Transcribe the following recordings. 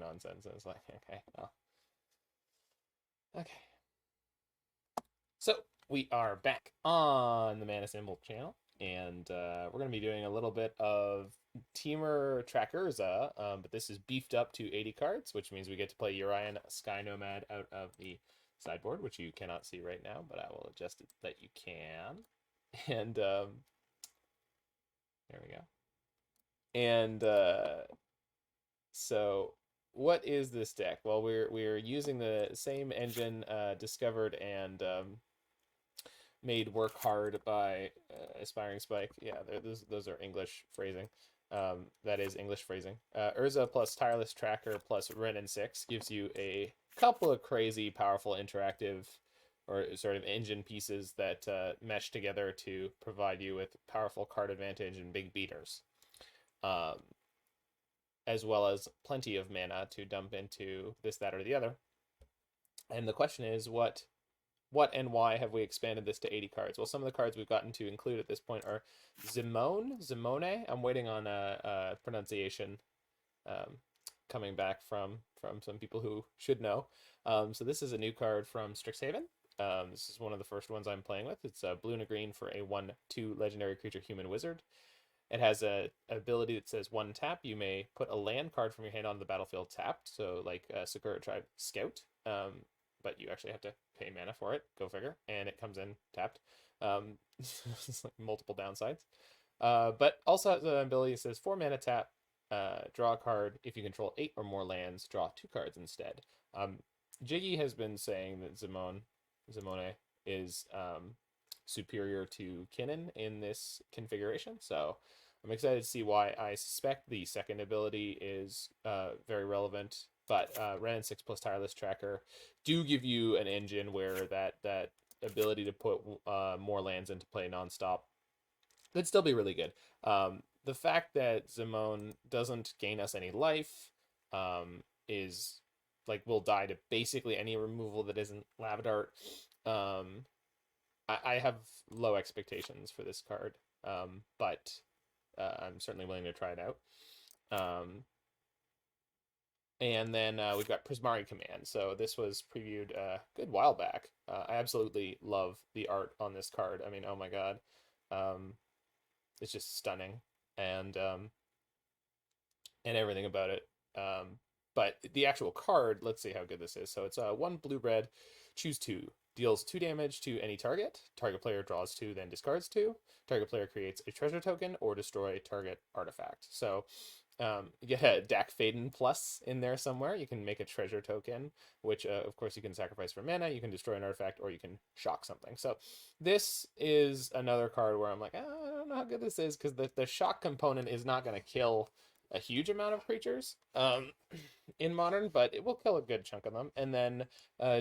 nonsense. And it's like, okay, well, okay. So we are back on the Mana Symbol channel, and we're going to be doing a little bit of Temur Trackurza, but this is beefed up to 80 cards, which means we get to play Urian Sky Nomad out of the sideboard, which you cannot see right now, but I will adjust it that you can. And there we go. And so what is this deck? Well, we're using the same engine discovered and made work hard by Aspiring Spike. Yeah, those are English phrasing. That is English phrasing. Urza plus Tireless Tracker plus Wrenn and Six gives you a couple of crazy, powerful, interactive, or sort of engine pieces that mesh together to provide you with powerful card advantage and big beaters. As well as plenty of mana to dump into this, that, or the other. And the question is, what and why have we expanded this to 80 cards? Well, some of the cards we've gotten to include at this point are Zimone. I'm waiting on a pronunciation coming back from some people who should know. So this is a new card from Strixhaven. This is one of the first ones I'm playing with. It's blue and a green for a 1/2 legendary creature human wizard. It has a ability that says 1 tap. You may put a land card from your hand on the battlefield tapped, so like Sakura Tribe Scout, but you actually have to pay mana for it. Go figure. And it comes in tapped. It's like multiple downsides. But also has an ability that says 4 mana tap, draw a card. If you control 8 or more lands, draw 2 cards instead. Jiggy has been saying that Zimone is superior to Kinnan in this configuration, so I'm excited to see why. I suspect the second ability is very relevant, but Wrenn and Six plus Tireless Tracker do give you an engine where that ability to put more lands into play nonstop could still be really good. The fact that Zimone doesn't gain us any life is like we'll die to basically any removal that isn't Lavadart. I have low expectations for this card, but I'm certainly willing to try it out. And then we've got Prismari Command. So this was previewed a good while back. I absolutely love the art on this card. I mean, oh my god. It's just stunning. And everything about it. But the actual card, let's see how good this is. So it's 1 blue-red, choose 2. Deals 2 damage to any target. Target player draws 2, then discards 2. Target player creates a treasure token or destroy target artifact. So you get a Dak Faden plus in there somewhere. You can make a treasure token, which of course you can sacrifice for mana. You can destroy an artifact or you can shock something. So this is another card where I'm like, I don't know how good this is, because the shock component is not going to kill a huge amount of creatures in Modern, but it will kill a good chunk of them. And then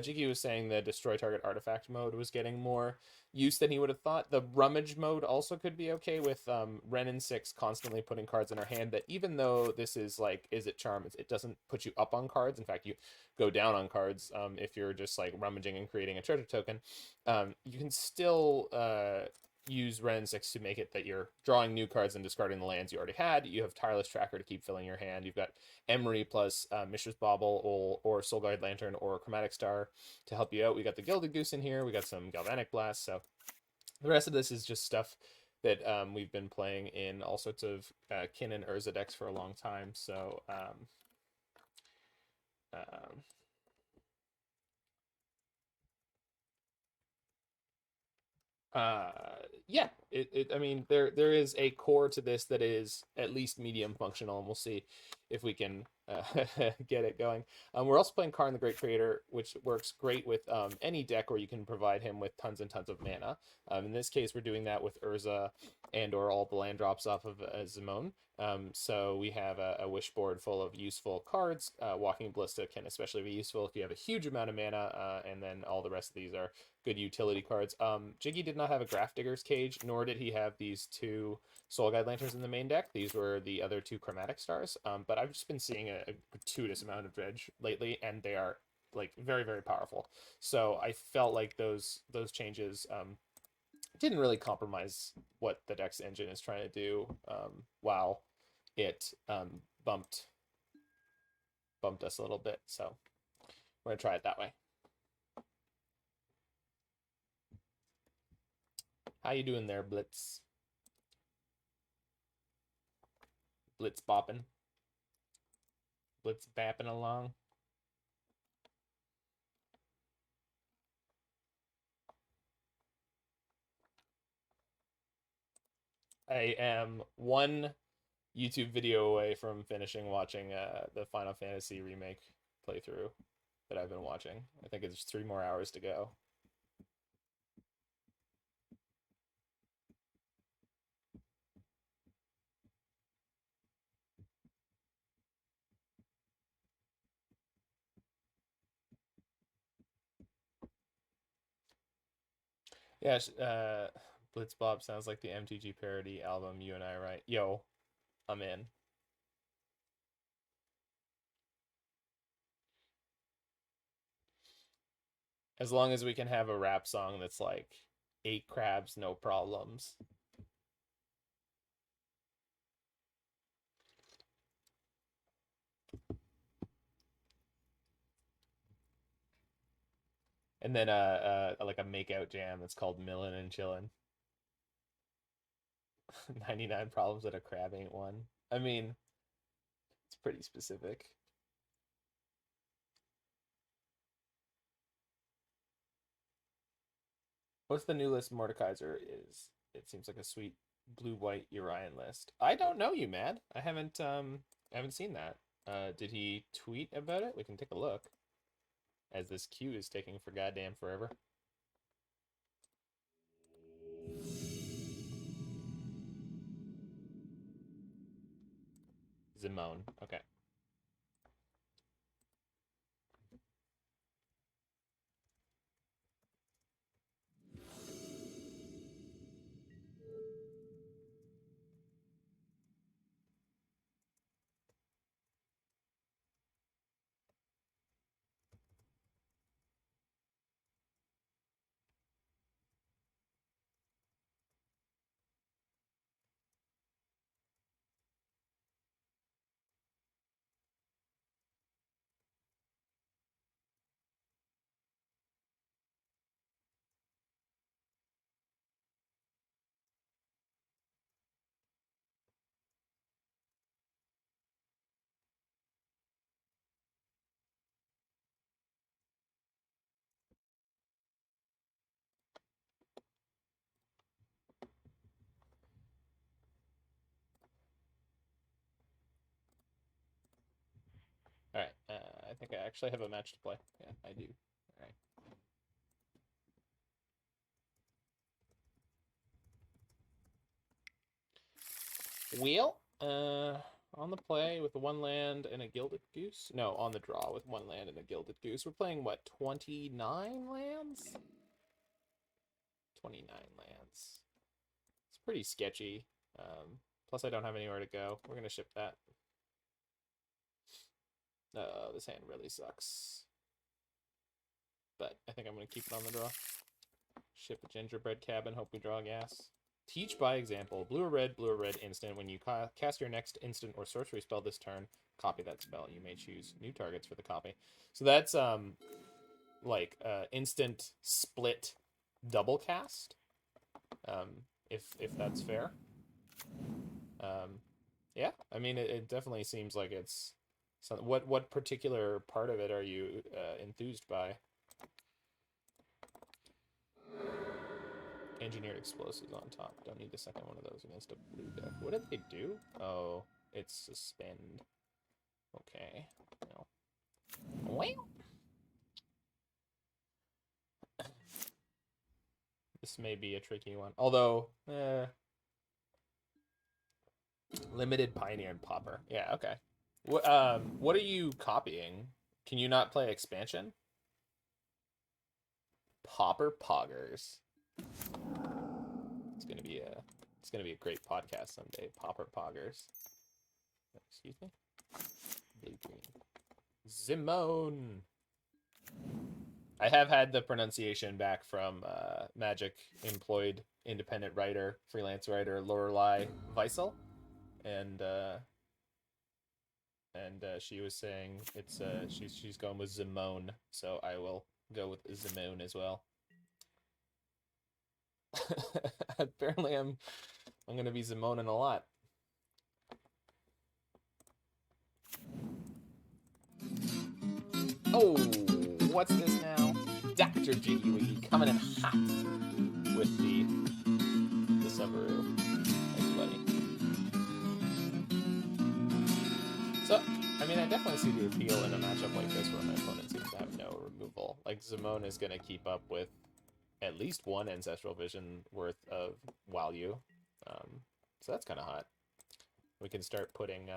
Jiggy was saying the destroy target artifact mode was getting more use than he would have thought. The rummage mode also could be okay with Wrenn and Six constantly putting cards in her hand that even though this is like, is it charm, it doesn't put you up on cards. In fact, you go down on cards if you're just like rummaging and creating a treasure token. You can still use Wrenn and Six to make it that you're drawing new cards and discarding the lands you already had. You have Tireless Tracker to keep filling your hand. You've got Emry plus Mishra's Bauble or Soul Guide Lantern or Chromatic Star to help you out. We got the Gilded Goose in here. We got some Galvanic Blast. So the rest of this is just stuff that we've been playing in all sorts of Kin and Urza decks for a long time. So yeah, I mean, there is a core to this that is at least medium functional, and we'll see if we can get it going. We're also playing Karn the Great Creator, which works great with any deck where you can provide him with tons and tons of mana. In this case, we're doing that with Urza and or all the land drops off of Zimone. So we have a wish board full of useful cards. Walking Ballista can especially be useful if you have a huge amount of mana, and then all the rest of these are good utility cards. Jiggy did not have a Graph Digger's Cage, nor did he have these 2 Soul Guide Lanterns in the main deck. These were the other 2 Chromatic Stars. But I've just been seeing a gratuitous amount of dredge lately, and they are like very, very powerful. So I felt like those changes didn't really compromise what the deck's engine is trying to do, while it bumped bumped us a little bit, so we're gonna try it that way. How you doing there, Blitz? Blitz bopping. Blitz bapping along. I am one YouTube video away from finishing watching the Final Fantasy remake playthrough that I've been watching. I think it's 3 more hours to go. Yeah, Blitz Bob sounds like the MTG parody album you and I write. Yo, I'm in. As long as we can have a rap song that's like 8 crabs, no problems. And then like a makeout jam that's called Millin' and Chillin'. 99 problems that a crab ain't one. I mean, it's pretty specific. What's the new list Mordekaiser is? It seems like a sweet blue-white Urian list. I don't know, you mad. I haven't seen that. Did he tweet about it? We can take a look. As this queue is taking for goddamn forever. Zimone. Okay. All right. I think I actually have a match to play. Yeah, I do. All right. Wheel. On the play with 1 land and a Gilded Goose. No, on the draw with 1 land and a Gilded Goose. We're playing, what, 29 lands? 29 lands. It's pretty sketchy. Plus, I don't have anywhere to go. We're going to ship that. This hand really sucks. But I think I'm going to keep it on the draw. Ship a Gingerbread Cabin. Hope we draw gas. Teach by example. Blue or red instant. When you cast your next instant or sorcery spell this turn, copy that spell. You may choose new targets for the copy. So that's like instant split double cast. If that's fair. Yeah, I mean it definitely seems like it's something. What particular part of it are you enthused by? Engineered explosives on top. Don't need the second one of those against a blue deck. What did they do? Oh, it's suspend. Okay. No. Well. This may be a tricky one. Although, limited Pioneer and Popper. Yeah, okay. What are you copying? Can you not play expansion? Popper Poggers. It's gonna be a great podcast someday. Popper Poggers. Excuse me. Blue green. Zimone. I have had the pronunciation back from Magic employed independent writer, freelance writer Lorelei Weissel, and and she was saying it's she's going with Zimone, so I will go with Zimone as well. Apparently, I'm gonna be Zimoning a lot. Oh, what's this now? Dr. Jiggy Wiggy coming in hot with the Subaru. Thanks, buddy. So, I mean, I definitely see the appeal in a matchup like this where my opponent seems to have no removal. Like, Zimone is going to keep up with at least one Ancestral Vision worth of value. So that's kind of hot. We can start putting...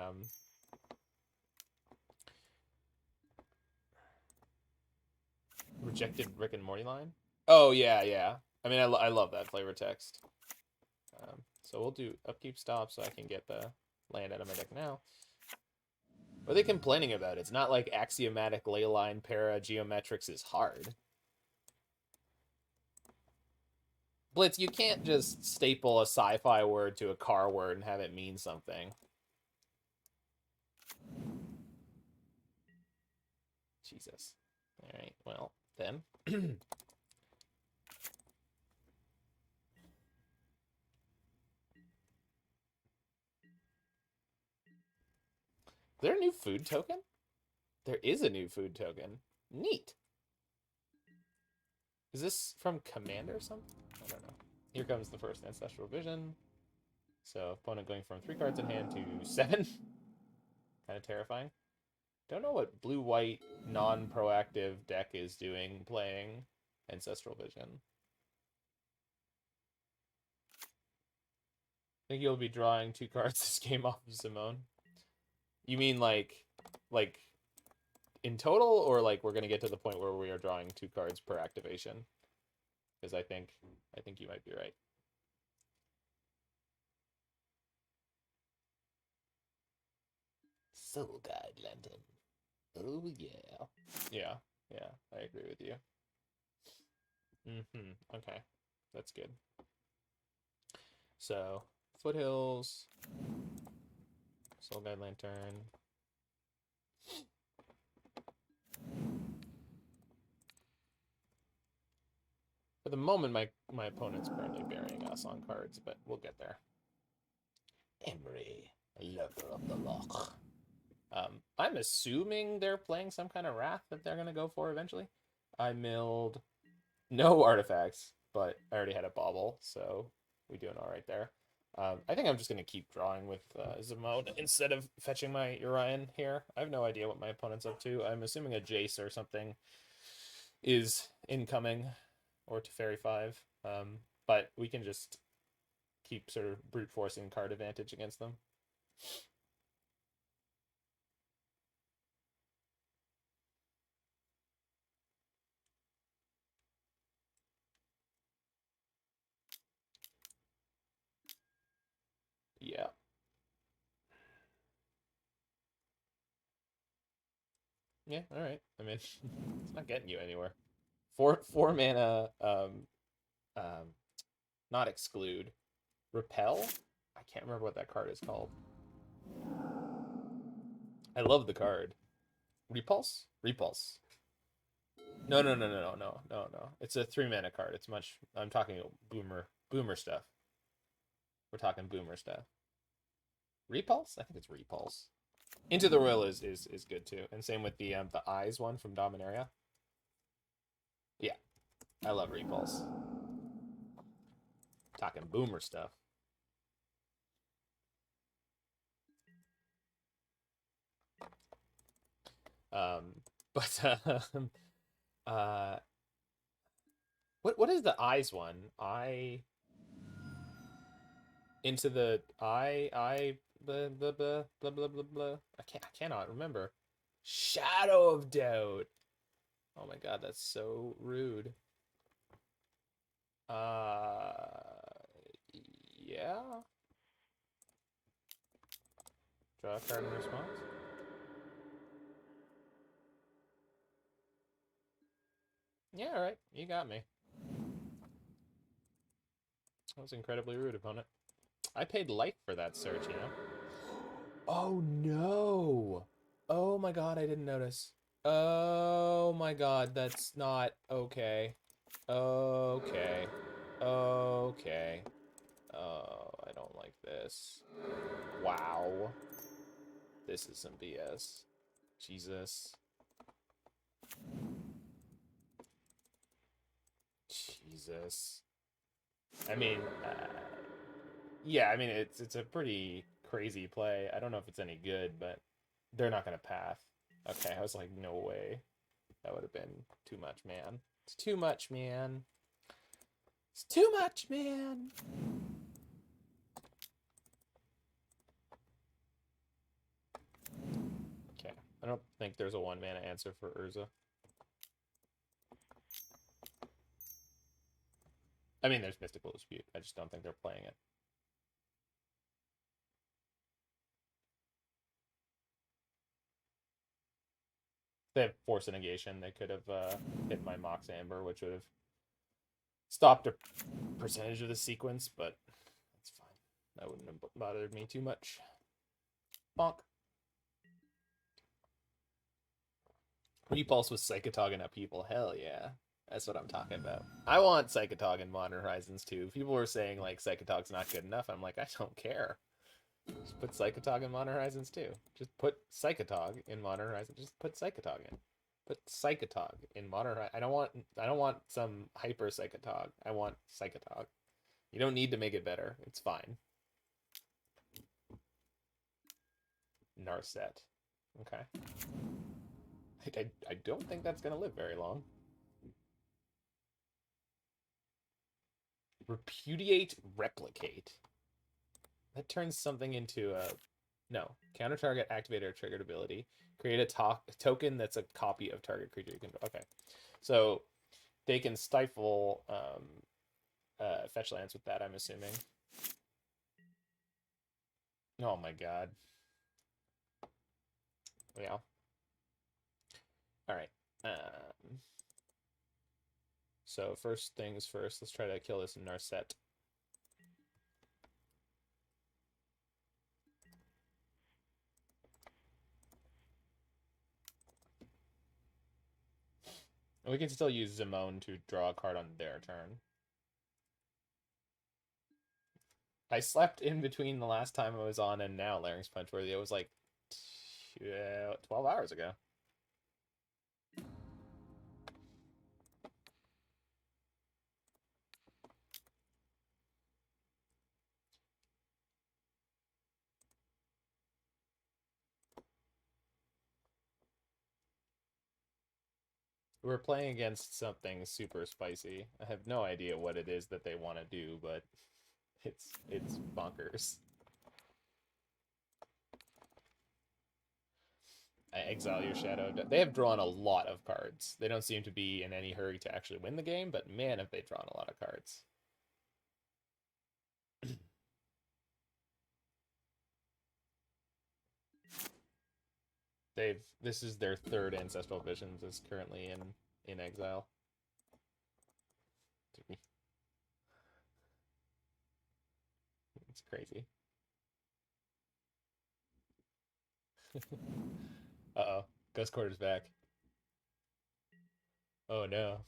Rejected Rick and Morty line? Oh, yeah, yeah. I mean, I love that flavor text. So we'll do Upkeep Stop so I can get the land out of my deck now. What are they complaining about? It's not like Axiomatic Leyline Para Geometrics is hard. Blitz, you can't just staple a sci-fi word to a car word and have it mean something. Jesus. Alright, well, then. Is there a new food token? There is a new food token. Neat. Is this from Commander or something? I don't know. Here comes the first Ancestral Vision. So, opponent going from 3 cards in hand to 7. Kind of terrifying. Don't know what blue-white non-proactive deck is doing playing Ancestral Vision. I think you'll be drawing 2 cards this game off of Zimone. You mean like in total, or like we're gonna get to the point where we are drawing 2 cards per activation? Because I think you might be right. Soul Guide Lantern. Oh yeah. Yeah, I agree with you. Okay. That's good. So, Foothills, Soul Guide Lantern. For the moment, my opponent's currently burying us on cards, but we'll get there. Emry, Lurker of the Loch. I'm assuming they're playing some kind of Wrath that they're going to go for eventually. I milled no artifacts, but I already had a Bauble, so we're doing all right there. I think I'm just going to keep drawing with Zimone instead of fetching my Urian here. I have no idea what my opponent's up to. I'm assuming a Jace or something is incoming, or Teferi 5. But we can just keep sort of brute forcing card advantage against them. Yeah. Yeah, all right. I mean, it's not getting you anywhere. Four mana, not exclude, repel. I can't remember what that card is called. I love the card. Repulse? Repulse. No. It's a 3 mana card. It's much. I'm talking boomer stuff. We're talking boomer stuff. Repulse? I think it's Repulse. Into the Royal is good too, and same with the Eyes one from Dominaria. Yeah, I love Repulse. Talking boomer stuff. What is the Eyes one? Into the blah blah blah blah blah blah blah. I cannot remember. Shadow of Doubt. Oh my god, that's so rude. Yeah. Draw a card in response. Yeah, all right. You got me. That was incredibly rude, opponent. I paid life for that search, you know? Oh, no. Oh my god, I didn't notice. Oh my god, that's not okay. Okay. Okay. Oh, I don't like this. Wow. This is some BS. Jesus. Jesus. I mean, yeah, I mean, it's a pretty crazy play. I don't know if it's any good, but they're not going to path. Okay, I was like, no way. That would have been too much, man. It's too much, man. It's too much, man. Okay, I don't think there's a 1-mana answer for Urza. I mean, there's Mystical Dispute. I just don't think they're playing it. They have Force of Negation. They could have hit my Mox Amber, which would have stopped a percentage of the sequence, but that's fine. That wouldn't have bothered me too much. Bonk. Repulse with Psychotog and Upheaval. Hell yeah. That's what I'm talking about. I want Psychotog in Modern Horizons too. People were saying like Psychotog's not good enough. I'm like, I don't care. Just put Psychotog in Modern Horizons too. Just put Psychotog in Modern Horizons. Just put Psychotog in. Put Psychotog in Modern Horizons. I don't want some hyper Psychotog. I want Psychotog. You don't need to make it better. It's fine. Narset. Okay. I don't think that's gonna live very long. Repudiate Replicate. That turns something into a... No. Counter target activated or triggered ability. Create a token that's a copy of target creature you can... Okay. So they can stifle fetch lands with that, I'm assuming. Oh my god. Yeah. Alright. So first things first, let's try to kill this Narset. And we can still use Zimone to draw a card on their turn. I slept in between the last time I was on and now Larynx Punchworthy. It was like 12 hours ago. We're playing against something super spicy. I have no idea what it is that they want to do, but it's bonkers. I exile your shadow. They have drawn a lot of cards. They don't seem to be in any hurry to actually win the game, but man, have they drawn a lot of cards. This is their third Ancestral Visions is currently in exile. It's crazy. Uh-oh. Ghost Quarter's back. Oh no.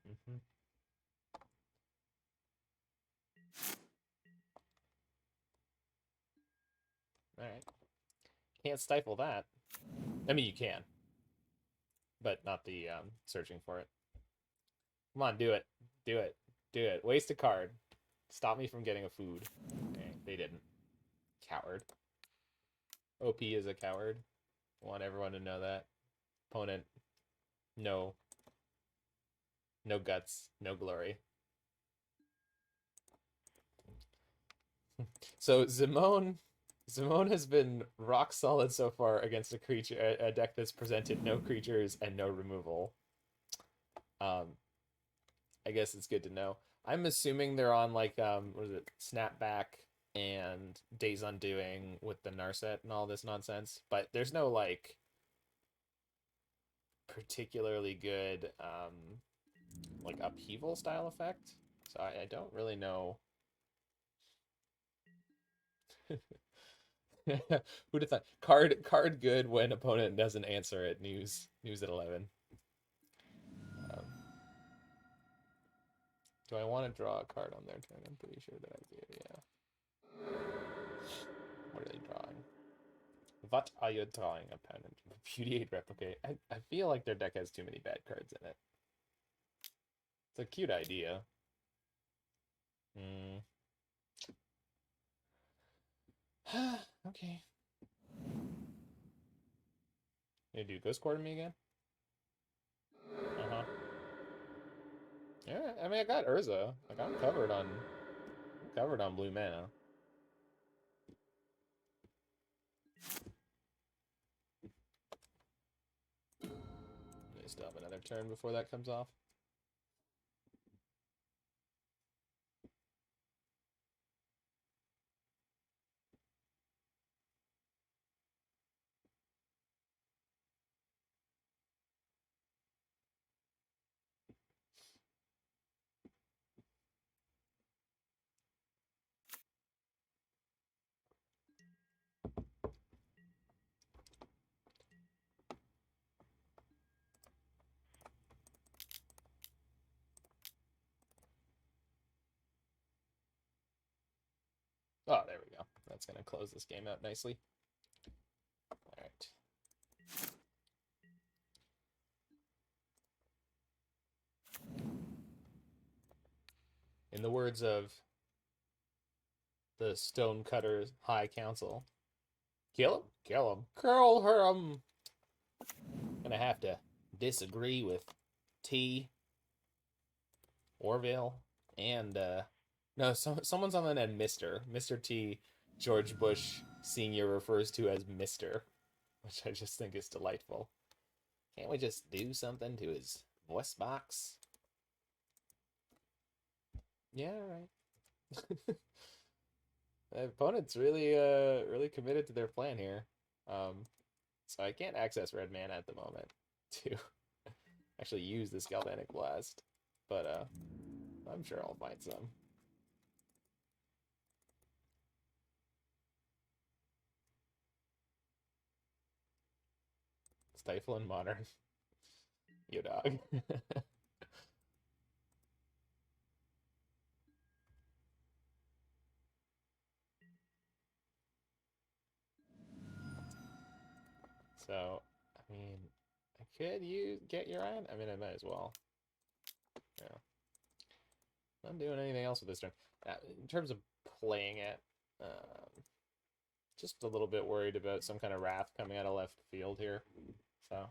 Mm-hmm. Alright. Can't stifle that. I mean, you can. But not the searching for it. Come on, do it. Do it. Do it. Waste a card. Stop me from getting a food. Okay, they didn't. Coward. OP is a coward. I want everyone to know that. Opponent. No. No guts. No glory. So Zimone has been rock solid so far against a deck that's presented no creatures and no removal. I guess it's good to know. I'm assuming they're on like what is it, Snapback and Days Undoing with the Narset and all this nonsense, but there's no like particularly good like upheaval style effect. So I don't really know. Who'd have thought? Card good when opponent doesn't answer it. News at 11. Um, do I want to draw a card on their turn? I'm pretty sure that I do. Yeah. What are they drawing? What are you drawing, opponent? Repudiate, replicate. I feel like their deck has too many bad cards in it. It's a cute idea. Okay. You do Ghost Quarter me again? Uh-huh. Yeah, I mean I got Urza. Like I'm covered on blue mana. I still have another turn before that comes off. Oh, there we go. That's gonna close this game out nicely. Alright. In the words of the Stonecutters High Council, kill him, kill him, curl her. Gonna have to disagree with T, Orville, and no, someone's on the end. Mr. T, George Bush Sr. refers to as Mister, which I just think is delightful. Can't we just do something to his voice box? Yeah, right. The opponent's really committed to their plan here. So I can't access red mana at the moment to actually use this Galvanic Blast, but I'm sure I'll find some. Stifle and Modern. Yo, dog. So, I mean, I could get Urian? I mean, I might as well. Yeah. Not doing anything else with this turn. In terms of playing it, just a little bit worried about some kind of Wrath coming out of left field here. So.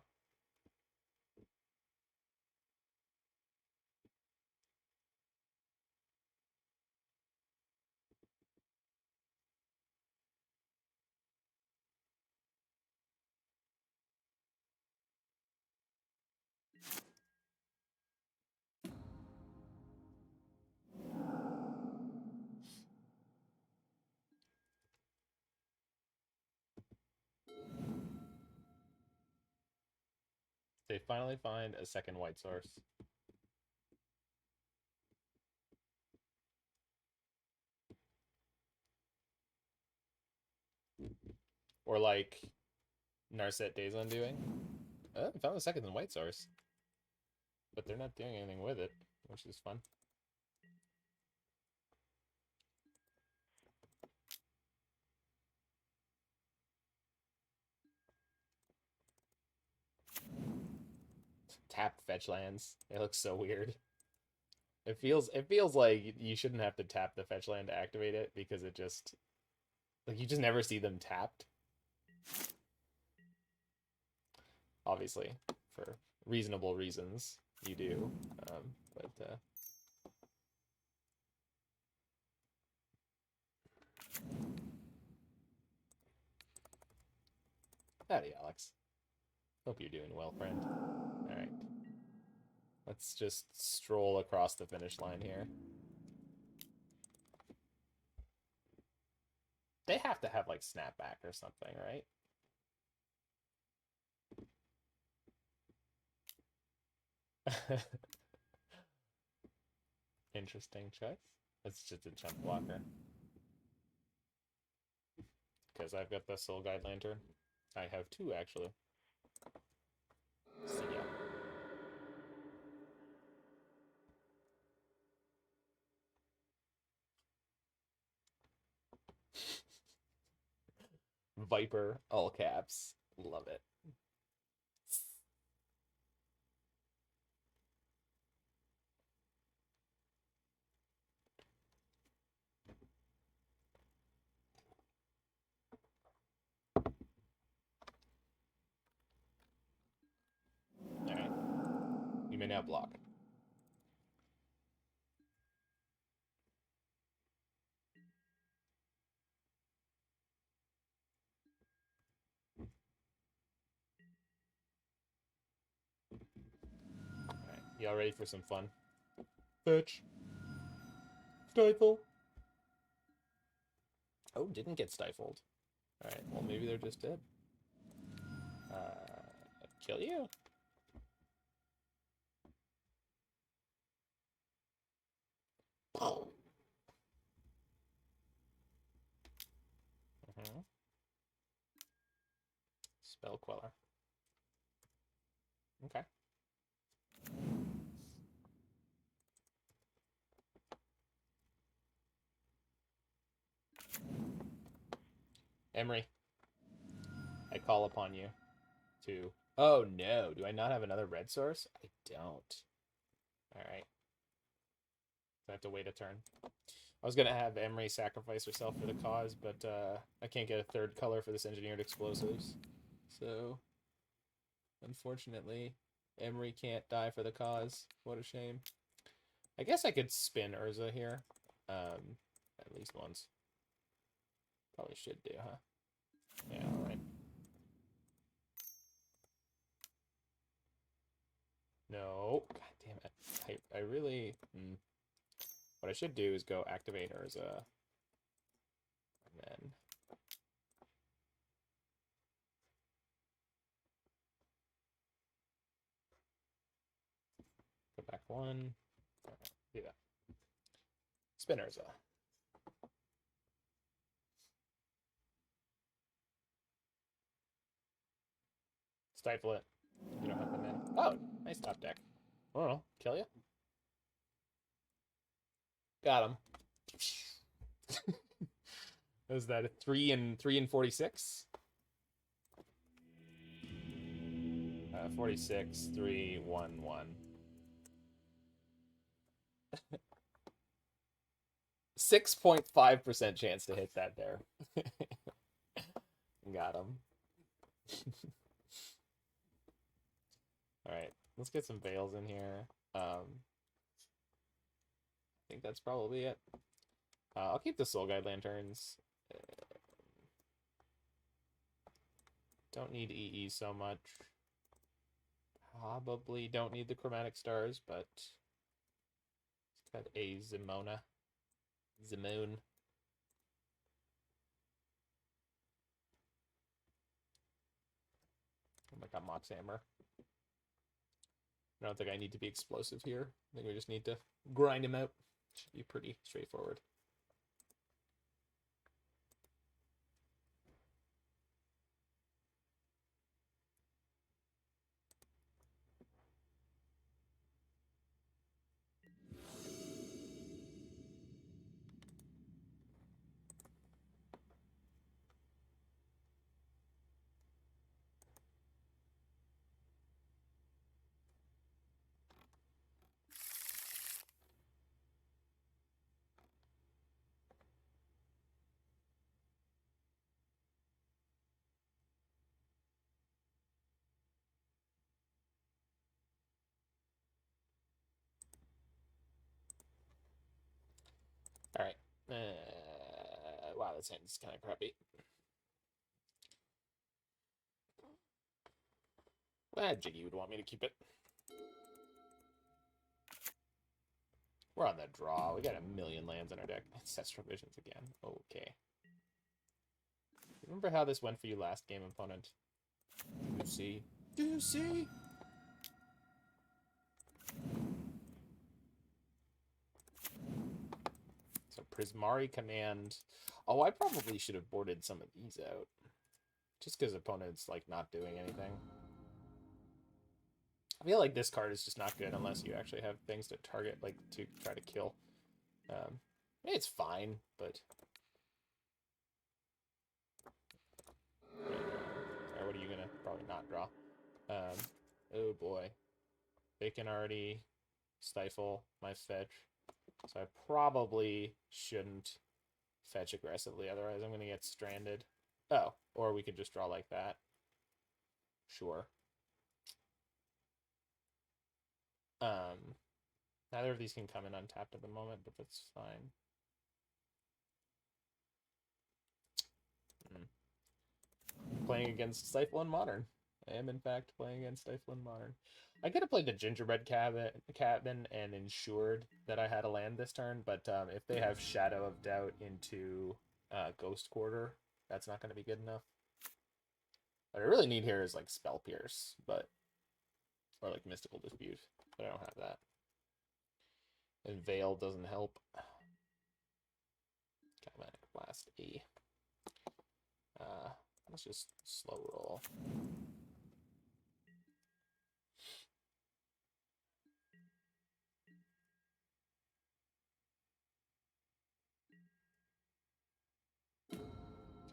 They finally find a second white source. Or like Narset Days Undoing. Oh, they found the second white source. But they're not doing anything with it, which is fun. Tap fetch lands. They look so weird. It feels like you shouldn't have to tap the fetch land to activate it because it just like you just never see them tapped. Obviously, for reasonable reasons, you do. But howdy, Alex. Hope you're doing well, friend. All right. Let's just stroll across the finish line here. They have to have like snapback or something, right? Interesting choice. It's just a chump blocker. Because I've got the Soul Guide Lantern. I have two, actually. See ya. Viper, all caps. Love it. Alright. You may now block. Alright. Y'all ready for some fun? Fetch. Stifle. Oh, didn't get stifled. Alright, well maybe they're just dead. Kill you. Spell Queller. Okay. Emry, I call upon you to... Oh no, do I not have another red source? I don't. Alright. I have to wait a turn. I was going to have Emry sacrifice herself for the cause, but I can't get a third color for this engineered explosives. So, unfortunately, Emry can't die for the cause. What a shame. I guess I could spin Urza here. At least once. Probably should do, huh? Yeah, alright. No. God damn it. I really... What I should do is go activate Urza. And then... Go back one. Do that. Spin Urza. Stifle it. You don't have them in. Oh, nice top deck. I don't know. Kill you? Got him. Was that a 3 and 46? 46, 3, 1, 1. 6.5% chance to hit that there. Got him. Alright, let's get some veils in here. I think that's probably it. I'll keep the Soul Guide Lanterns. Don't need EE so much. Probably don't need the Chromatic Stars, but it's got a Zimone. I got Mox Amber. I don't think I need to be explosive here. I think we just need to grind him out. Should be pretty straightforward. Alright. Wow, this hand's kind of crappy. Jiggy would want me to keep it. We're on the draw. We got a million lands in our deck. Ancestral Visions again. Okay. Remember how this went for you last game, opponent? Do you see? Do you see? Prismari Command. Oh, I probably should have boarded some of these out. Just because opponents like not doing anything. I feel like this card is just not good unless you actually have things to target, like to try to kill. It's fine, but... Or what are you gonna probably not draw? Oh boy. They can already stifle my fetch. So I probably shouldn't fetch aggressively, otherwise I'm gonna get stranded. Oh, or we could just draw like that. Sure. Neither of these can come in untapped at the moment, but that's fine. Playing against Stifle and Modern. I am, in fact, playing against Stifle and Modern. I could have played the Gingerbread Cabin and ensured that I had a land this turn, but if they have Shadow of Doubt into Ghost Quarter, that's not going to be good enough. What I really need here is like Spell Pierce, but or like Mystical Dispute, but I don't have that. And Veil doesn't help. Galvanic Blast E. Let's just slow roll.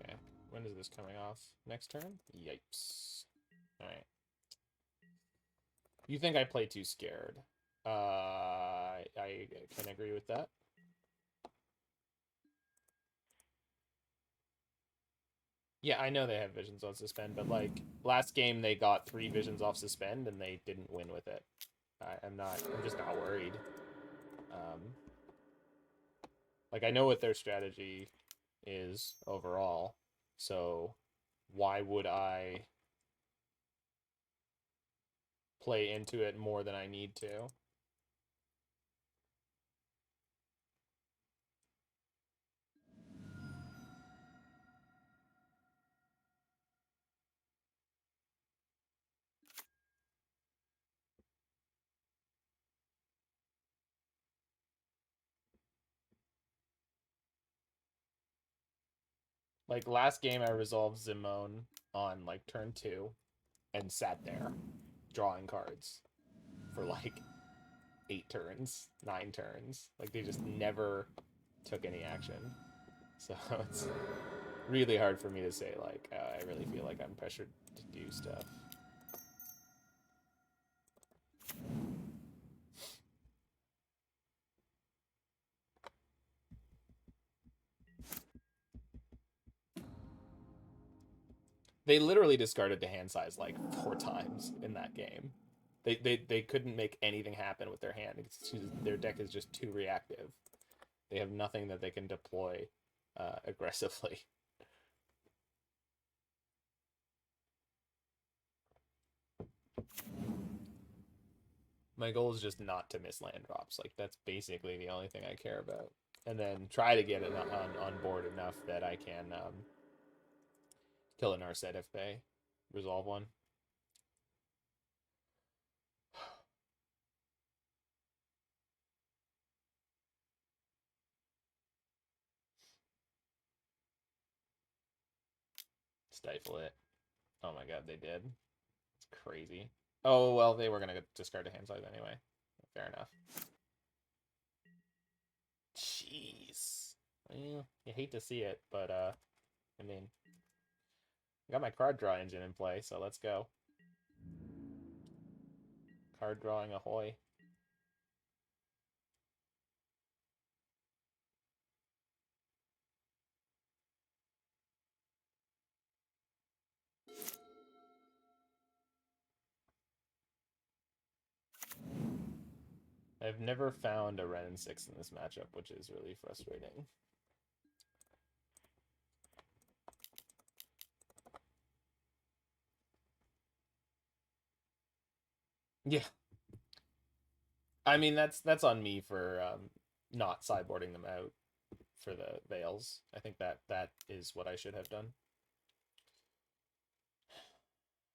Okay, when is this coming off? Next turn? Yipes. Alright. You think I play too scared. I can agree with that. Yeah, I know they have visions on suspend, but like last game they got 3 visions off suspend and they didn't win with it. I'm just not worried. Like I know what their strategy is overall, so why would I play into it more than I need to? Like last game I resolved Zimone on like turn 2 and sat there drawing cards for like 8 turns, 9 turns. Like they just never took any action. So it's really hard for me to say like I really feel like I'm pressured to do stuff. They literally discarded to hand size like 4 times in that game. They couldn't make anything happen with their hand. Their deck is just too reactive. They have nothing that they can deploy aggressively. My goal is just not to miss land drops. Like that's basically the only thing I care about. And then try to get it on board enough that I can kill an Narset if they resolve one. Stifle it. Oh my god, they did. It's crazy. Oh, well, they were going to discard a hand size anyway. Fair enough. Jeez. Well, you hate to see it, but, I mean, I got my card draw engine in play, so let's go. Card drawing ahoy. I've never found a Wrenn and Six in this matchup, which is really frustrating. Yeah. I mean, that's on me for not sideboarding them out for the Veils. I think that is what I should have done.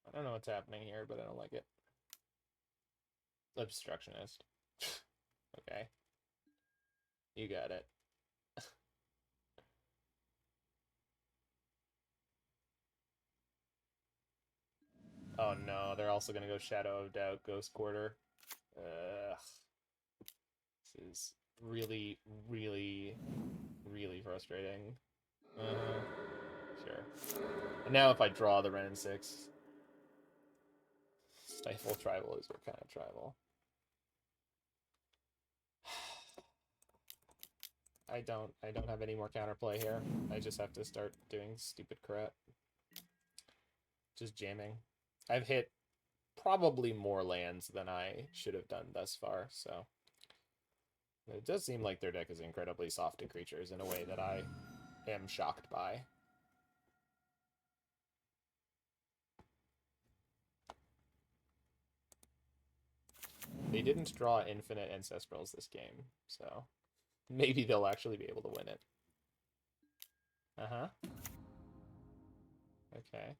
I don't know what's happening here, but I don't like it. Obstructionist. Okay. You got it. Oh no, they're also gonna go Shadow of Doubt, Ghost Quarter. Ugh. This is really, really, really frustrating. Sure. And now if I draw the Wrenn and Six, Stifle Tribal is what kind of tribal? I don't have any more counterplay here. I just have to start doing stupid crap. Just jamming. I've hit probably more lands than I should have done thus far, so it does seem like their deck is incredibly soft to creatures in a way that I am shocked by. They didn't draw infinite Ancestrals this game, so maybe they'll actually be able to win it. Uh-huh. Okay.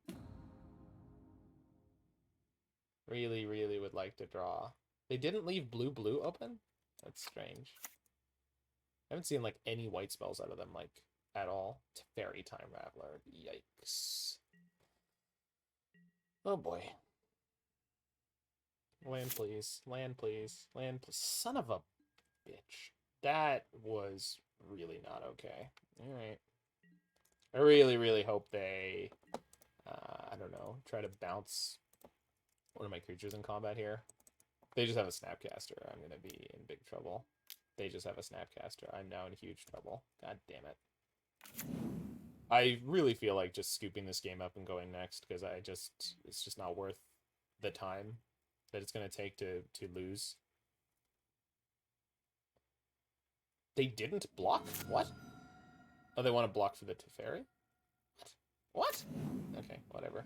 Really, really would like to draw. They didn't leave blue open? That's strange. I haven't seen, like, any white spells out of them, like, at all. Fairy Time Raveler. Yikes. Oh, boy. Land, please. Land, please. Land, please. Son of a bitch. That was really not okay. Alright. I really, really hope they, I don't know, try to bounce one of my creatures in combat here. They just have a Snapcaster. I'm going to be in big trouble. They just have a Snapcaster. I'm now in huge trouble. God damn it. I really feel like just scooping this game up and going next, because it's just not worth the time that it's going to take to lose. They didn't block? What? Oh, they want to block for the Teferi? What? Okay, whatever.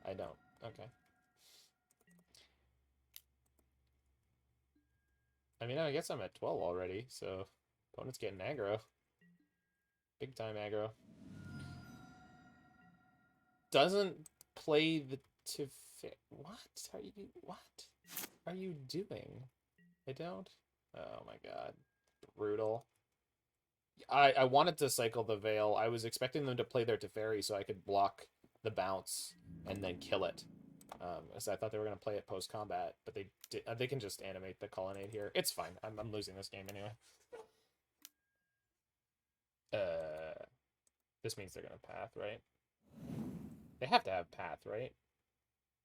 I don't. Okay. I mean, I guess I'm at 12 already, so opponent's getting aggro. Big time aggro. Doesn't play the Teferi. What are you doing? I don't? Oh my god. Brutal. I wanted to cycle the Veil. I was expecting them to play their Teferi so I could block the bounce and then kill it. So I thought they were going to play it post-combat, but they can just animate the Colonnade here. It's fine. I'm losing this game anyway. This means they're going to Path, right? They have to have Path, right?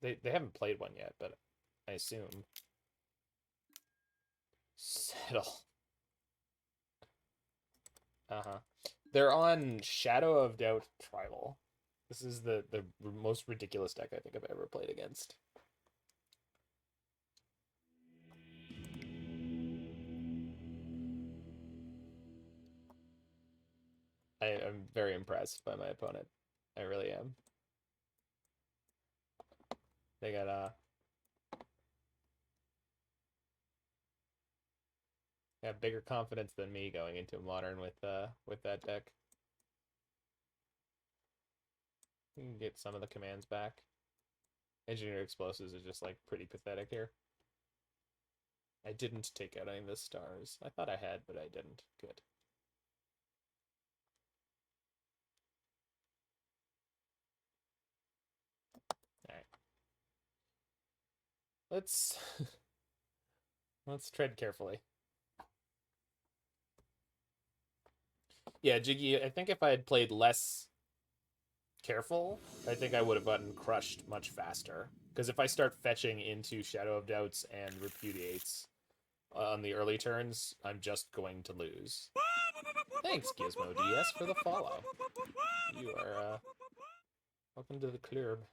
They haven't played one yet, but I assume. Settle. Uh-huh. They're on Shadow of Doubt Tribal. This is the most ridiculous deck I think I've ever played against. I'm very impressed by my opponent. I really am. They got have bigger confidence than me going into Modern with that deck. You can get some of the commands back. Engineer Explosives is just like pretty pathetic here. I didn't take out any of the stars. I thought I had, but I didn't. Good. Alright. Let's tread carefully. Yeah, Jiggy, I think if I had played less careful, I think I would have gotten crushed much faster. Because if I start fetching into Shadow of Doubts and Repudiates on the early turns, I'm just going to lose. Thanks, Gizmo DS, for the follow. You are, welcome to the club.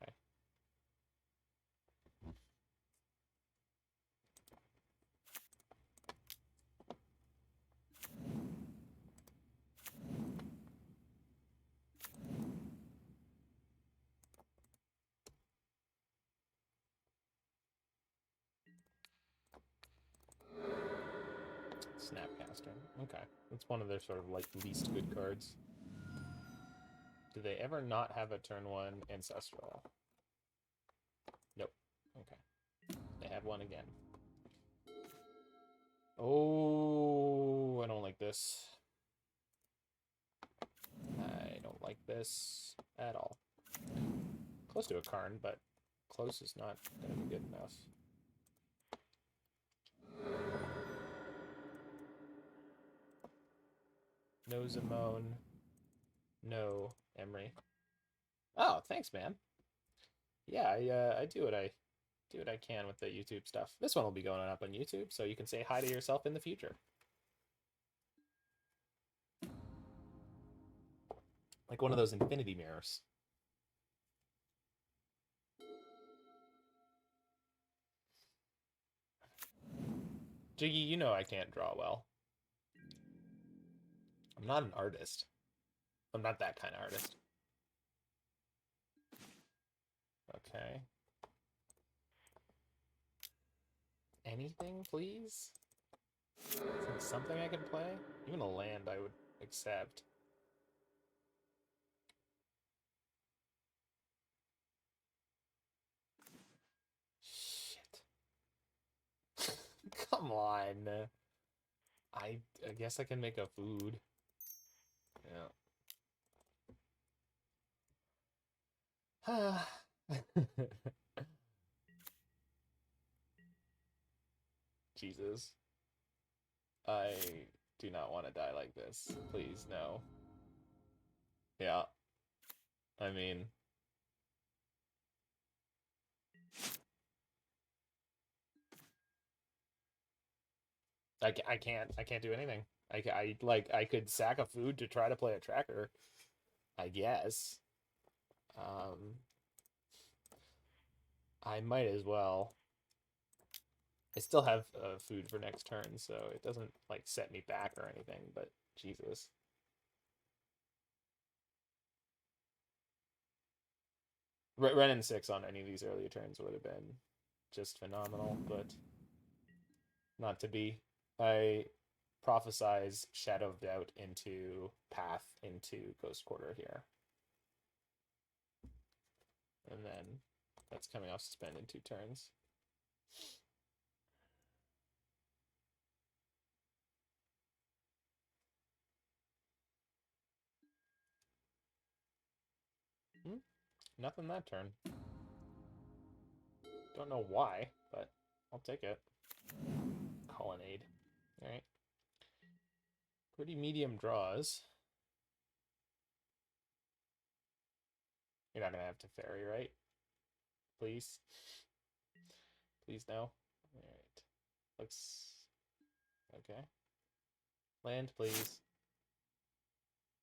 Okay. Snapcaster. Okay. That's one of their sort of like least good cards. Do they ever not have a turn 1 Ancestral? Nope. Okay. They have one again. Oh, I don't like this. I this at all. Close to a Karn, but close is not going to be good enough. No Zimone. No Emry. Oh, thanks, man. Yeah, I do what I can with the YouTube stuff. This one will be going up on YouTube, so you can say hi to yourself in the future. Like one of those infinity mirrors. Jiggy, you know I can't draw well. I'm not an artist. I'm not that kind of artist. Okay. Anything, please? Something I can play? Even a land I would accept. Shit. Come on. I guess I can make a food. Yeah. Jesus. I do not want to die like this. Please, no. Yeah. I mean... I can't do anything. I could sack a food to try to play a tracker, I guess. I might as well. I still have food for next turn, so it doesn't like set me back or anything, but Jesus. Wrenn and Six on any of these earlier turns would have been just phenomenal, but not to be. I prophesize Shadow of Doubt into Path into Ghost Quarter here. And then that's coming off suspend in 2 turns. Nothing that turn. Don't know why, but I'll take it. Colonnade. Alright. Pretty medium draws. You're not gonna have to ferry, right? Please. Please no. Alright. Looks okay. Land, please.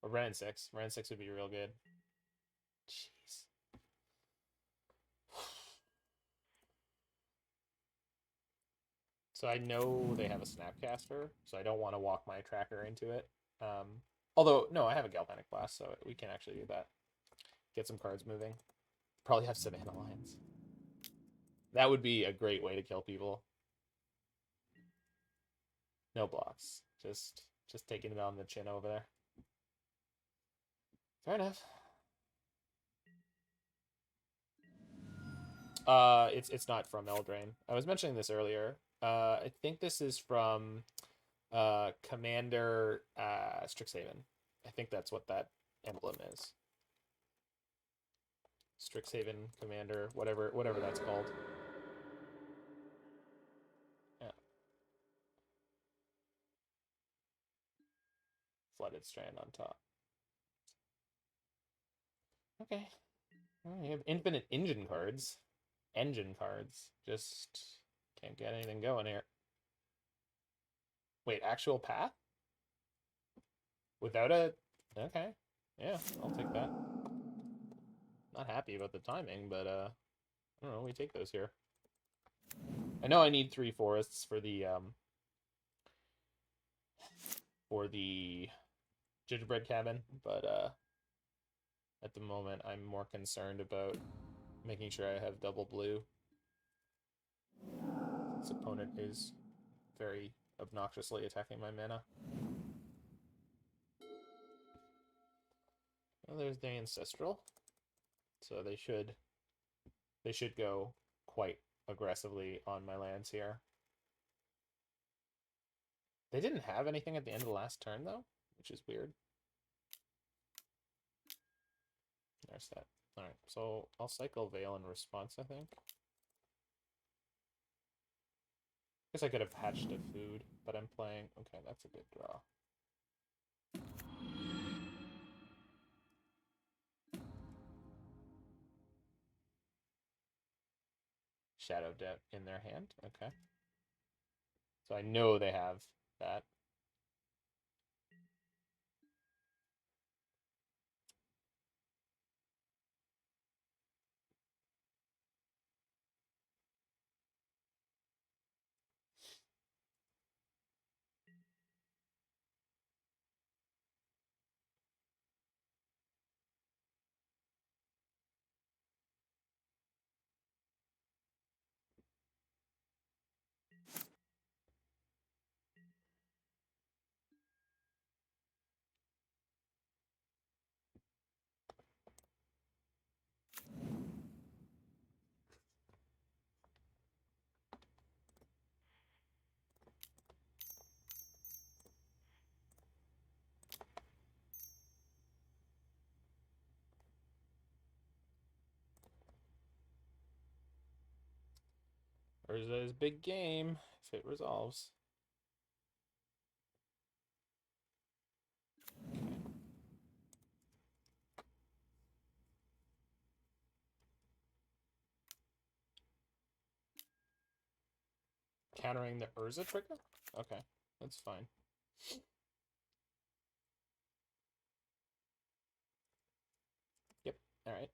Or Wrenn and Six. Wrenn and Six would be real good. Jeez. So I know they have a Snapcaster, so I don't want to walk my tracker into it. Although, no, I have a Galvanic Blast, so we can actually do that. Get some cards moving. Probably have Savannah Lions. That would be a great way to kill people. No blocks. Just taking them on the chin over there. Fair enough. It's not from Eldraine. I was mentioning this earlier. I think this is from Commander Strixhaven. I think that's what that emblem is. Strixhaven Commander, whatever that's called. Yeah. Flooded Strand on top. Okay. Oh, you have infinite engine cards. Engine cards. Just can't get anything going here. Wait, actual path? Without a... Okay. Yeah, I'll take that. Not happy about the timing, but I don't know, we take those here. I know I need 3 forests for the Gingerbread Cabin, but at the moment I'm more concerned about making sure I have double blue. This opponent is very obnoxiously attacking my mana. Well, there's the Ancestral. So they should go quite aggressively on my lands here. They didn't have anything at the end of the last turn though, which is weird. their set. Alright, so I'll cycle Veil in response, I think. Guess I could have hatched a food, but I'm playing... Okay, that's a good draw. Shadow Debt in their hand. Okay. So I know they have that. Urza is big game if it resolves. Okay. Countering the Urza trigger? Okay, that's fine. Yep, alright.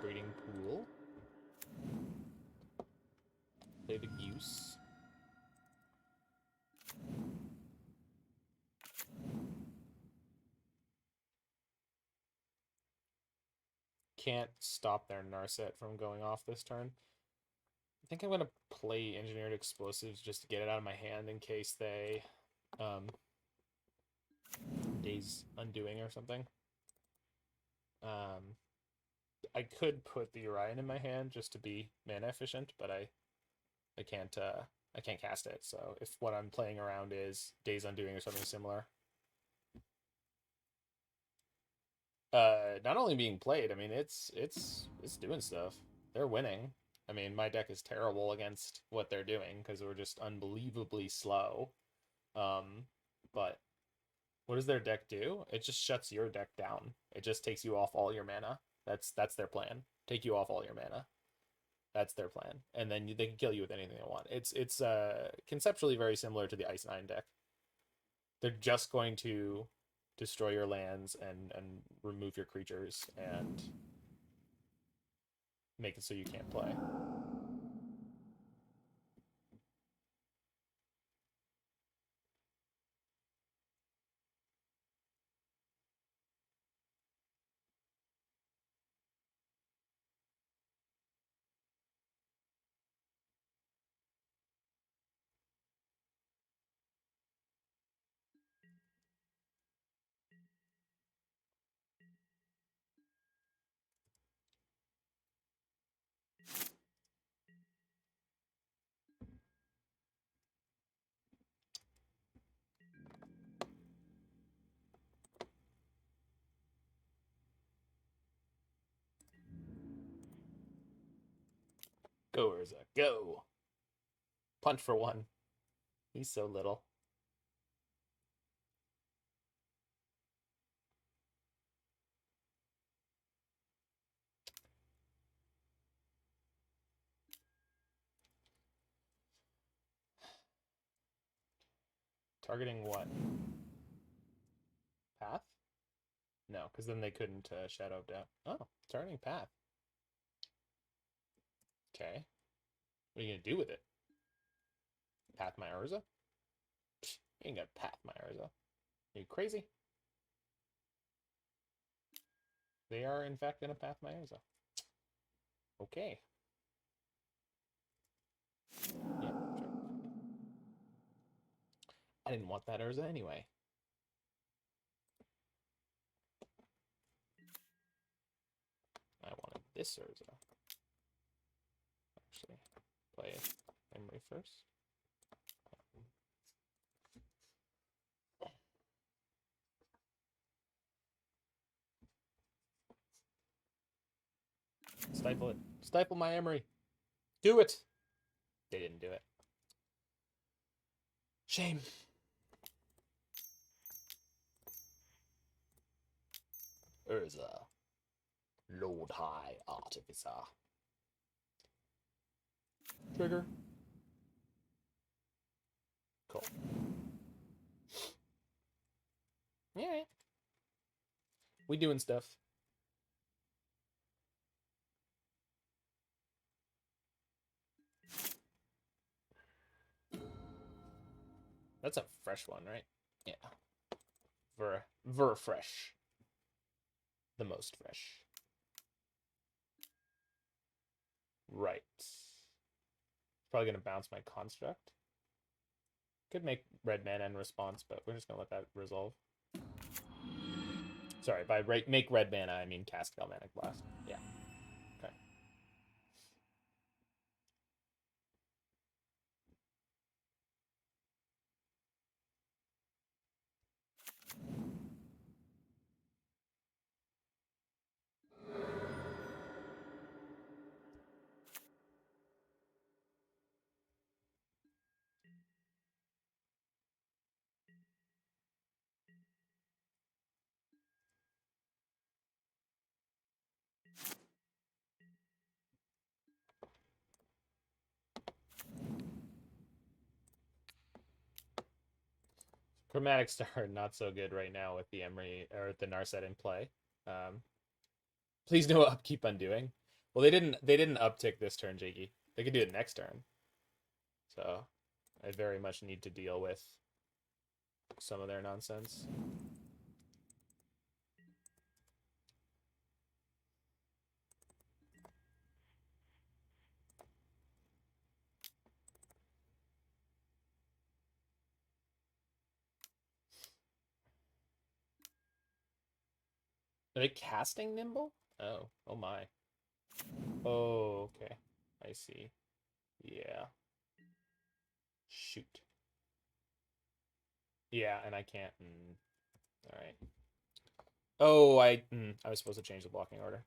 Breeding pool. Play the goose. Can't stop their Narset from going off this turn. I think I'm going to play Engineered Explosives just to get it out of my hand in case they Days Undoing or something. I could put the Orion in my hand just to be mana efficient, but I can't cast it. So if what I'm playing around is Days Undoing or something similar, not only being played, I mean it's doing stuff. They're winning. I mean, my deck is terrible against what they're doing because we're just unbelievably slow. But what does their deck do? It just shuts your deck down. It just takes you off all your mana. That's their plan. Take you off all your mana. That's their plan. And then they can kill you with anything they want. It's conceptually very similar to the Ice 9 deck. They're just going to destroy your lands and remove your creatures and make it so you can't play. Go, Urza, go! Punch for one. He's so little. Targeting what? Path? No, because then they couldn't Shadow Debt. Oh, targeting Path. Okay. What are you going to do with it? Path my Urza? Psh, you ain't gonna path my Urza. Are you crazy? They are, in fact, gonna path my Urza. Okay. Yeah, sure. I didn't want that Urza anyway. I wanted this Urza. Actually, play Emry first. Stifle it. Stifle my Emry. Do it! They didn't do it. Shame. Urza. Lord High Artificer. Trigger. Cool. Yeah. We doing stuff. That's a fresh one, right? Yeah. Ver fresh. The most fresh. Right. Probably gonna bounce my construct. Could make red mana in response, but we're just gonna let that resolve. Sorry, by make red mana, I mean cast Galvanic Blast. Yeah. Okay. Chromatic Star not so good right now with the Emry or the Narset in play. Please no upkeep undoing. Well, they didn't uptick this turn, Jiggy. They could do it next turn. So I very much need to deal with some of their nonsense. Are they casting Nimble? Oh, oh my. Oh, okay. I see. Yeah. Shoot. Yeah, and I can't. All right. Oh, I was supposed to change the blocking order.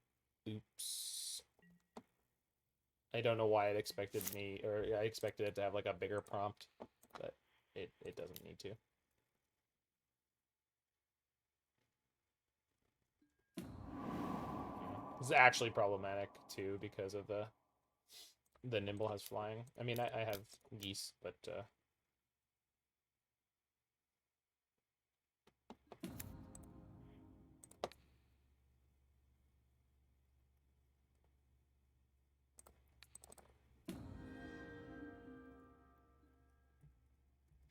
Oops. I don't know why it expected me, or I expected it to have like a bigger prompt, but it doesn't need to. This is actually problematic too because of the Nimble has flying. I mean, I have geese, but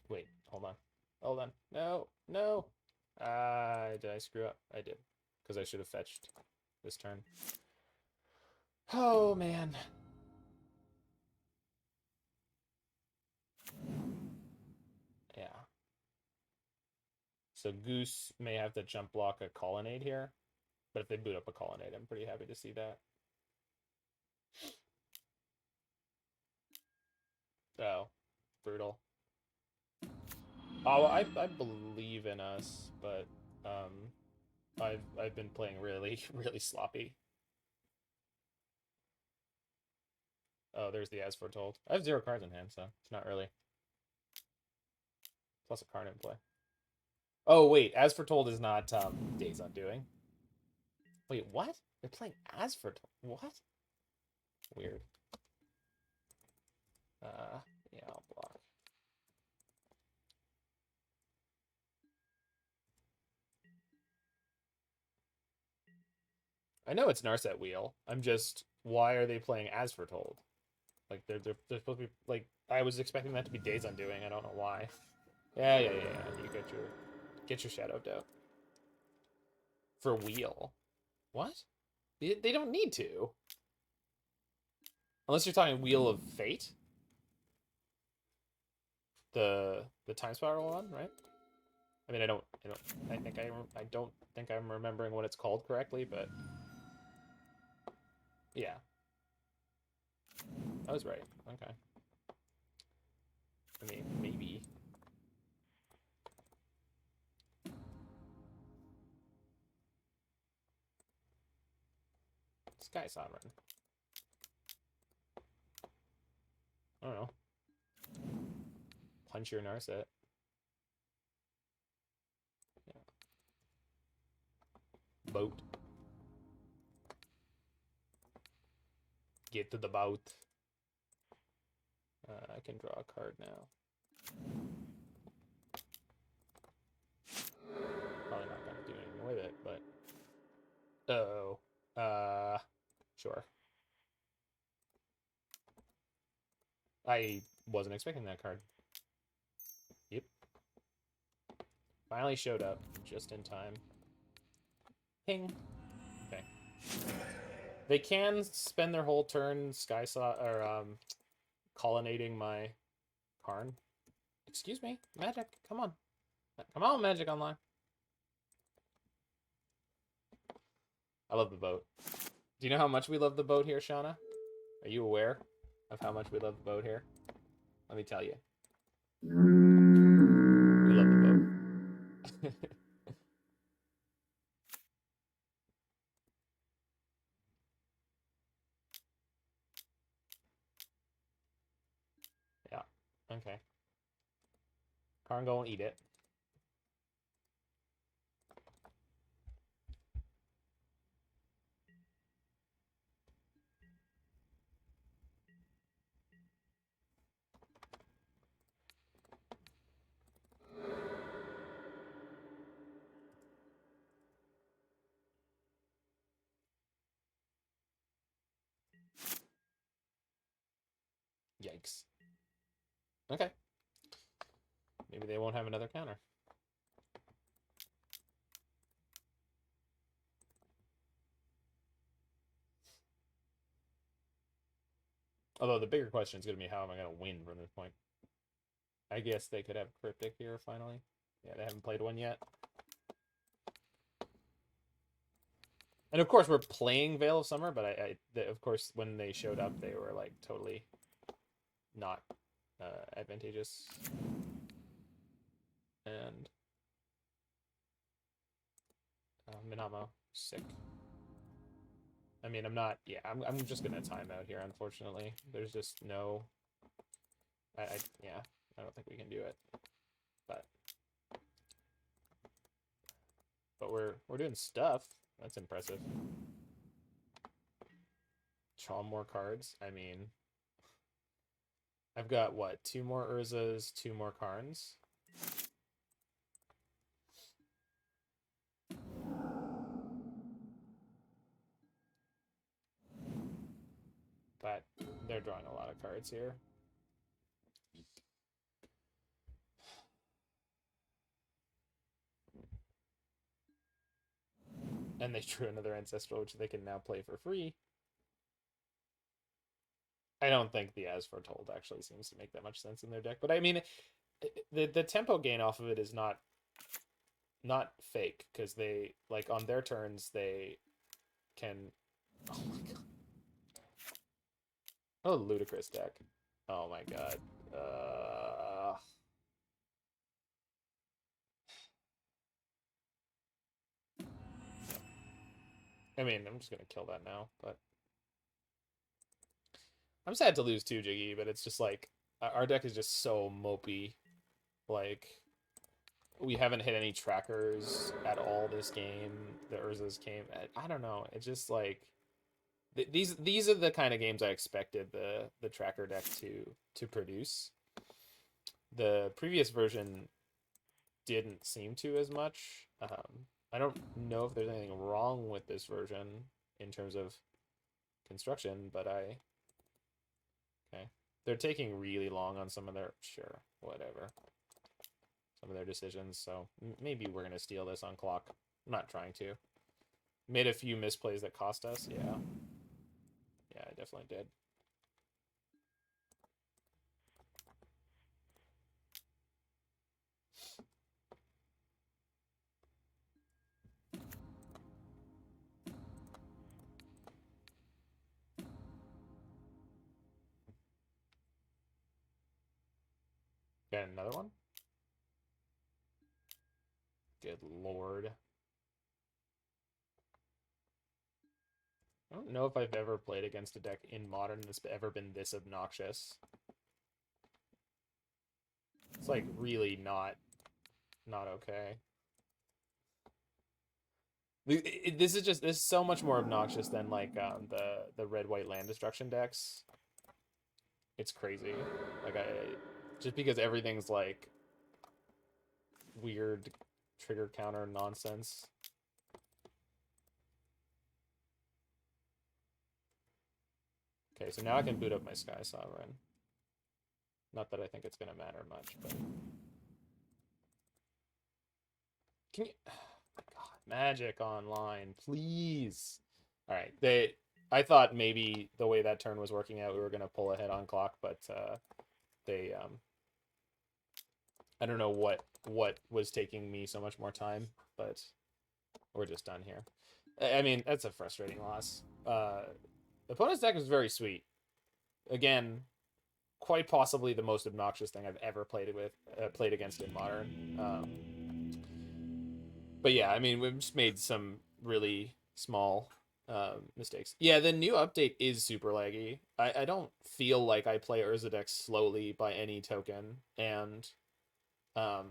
wait, hold on. Hold on. No, no. Did I screw up? I did. Because I should have fetched this turn. Oh, man. Yeah. So Goose may have to jump block a Colonnade here. But if they boot up a Colonnade, I'm pretty happy to see that. Oh, brutal. Oh, I believe in us, but I've been playing really really sloppy. Oh, there's the As Foretold. I have 0 cards in hand, so it's not really. Plus a Karn in play. Oh wait, As Foretold is not Days Undoing. Wait, what? They're playing As Foretold. What? Weird. Yeah, I'll block. I know it's Narset Wheel. I'm just, why are they playing As Foretold? Like they're supposed to be like, I was expecting that to be Days Undoing. I don't know why. Yeah. You get your Shadowed out for Wheel. What? They don't need to. Unless you're talking Wheel of Fate. The time spiral one, right? I mean, I don't think I'm remembering what it's called correctly, but yeah, I was right. Okay. I mean, maybe. Sky Sovereign. I don't know. Punch your Narset. Yeah. Boat. Get to the boat. I can draw a card now. Probably not going to do anything with it, but... Uh-oh. Sure. I wasn't expecting that card. Yep. Finally showed up just in time. Ping. Okay. They can spend their whole turn colonnading my Karn. Excuse me, Magic. Come on. Come on, Magic Online. I love the boat. Do you know how much we love the boat here, Shauna? Are you aware of how much we love the boat here? Let me tell you. We love the boat. Yeah. Okay. Karn go and eat it. Yikes. Okay. Maybe they won't have another counter. Although the bigger question is going to be how am I going to win from this point? I guess they could have Cryptic here finally. Yeah, they haven't played one yet. And of course, we're playing Veil of Summer, but of course, when they showed up, they were like totally not advantageous. And Minamo, sick. I mean, I'm just gonna time out here. Unfortunately, there's just no. Yeah, I don't think we can do it. But we're doing stuff. That's impressive. Draw more cards. I mean, I've got what? 2 more Urzas, 2 more Karns. But they're drawing a lot of cards here. And they drew another Ancestral, which they can now play for free. I don't think the As Foretold actually seems to make that much sense in their deck. But I mean, the tempo gain off of it is not fake, because they, like, on their turns, they can... Oh my god. Oh, ludicrous deck. Oh my god. I mean, I'm just gonna kill that now, but... I'm sad to lose too, Jiggy, but it's just like, our deck is just so mopey. Like, we haven't hit any trackers at all this game. The Urzas came... I don't know, it's just like... These are the kind of games I expected the tracker deck to produce. The previous version didn't seem to as much. I don't know if there's anything wrong with this version in terms of construction, but okay. They're taking really long on some of their... Sure, whatever. Some of their decisions, so maybe we're going to steal this on clock. I'm not trying to. Made a few misplays that cost us, yeah. Yeah, I definitely did. Got another one? Good lord. I don't know if I've ever played against a deck in Modern that's ever been this obnoxious. It's like really not okay. This is so much more obnoxious than like the red-white land destruction decks. It's crazy. Like just because everything's like weird trigger counter nonsense. Okay, so now I can boot up my Sky Sovereign. Not that I think it's gonna matter much, but can you? God, Magic Online, please. All right, I thought maybe the way that turn was working out, we were gonna pull ahead on clock, but they I don't know what was taking me so much more time, but we're just done here. I mean, that's a frustrating loss. The opponent's deck is very sweet. Again, quite possibly the most obnoxious thing I've ever played against in Modern. But yeah, I mean, we've just made some really small mistakes. Yeah, the new update is super laggy. I don't feel like I play Urza decks slowly by any token, and yeah,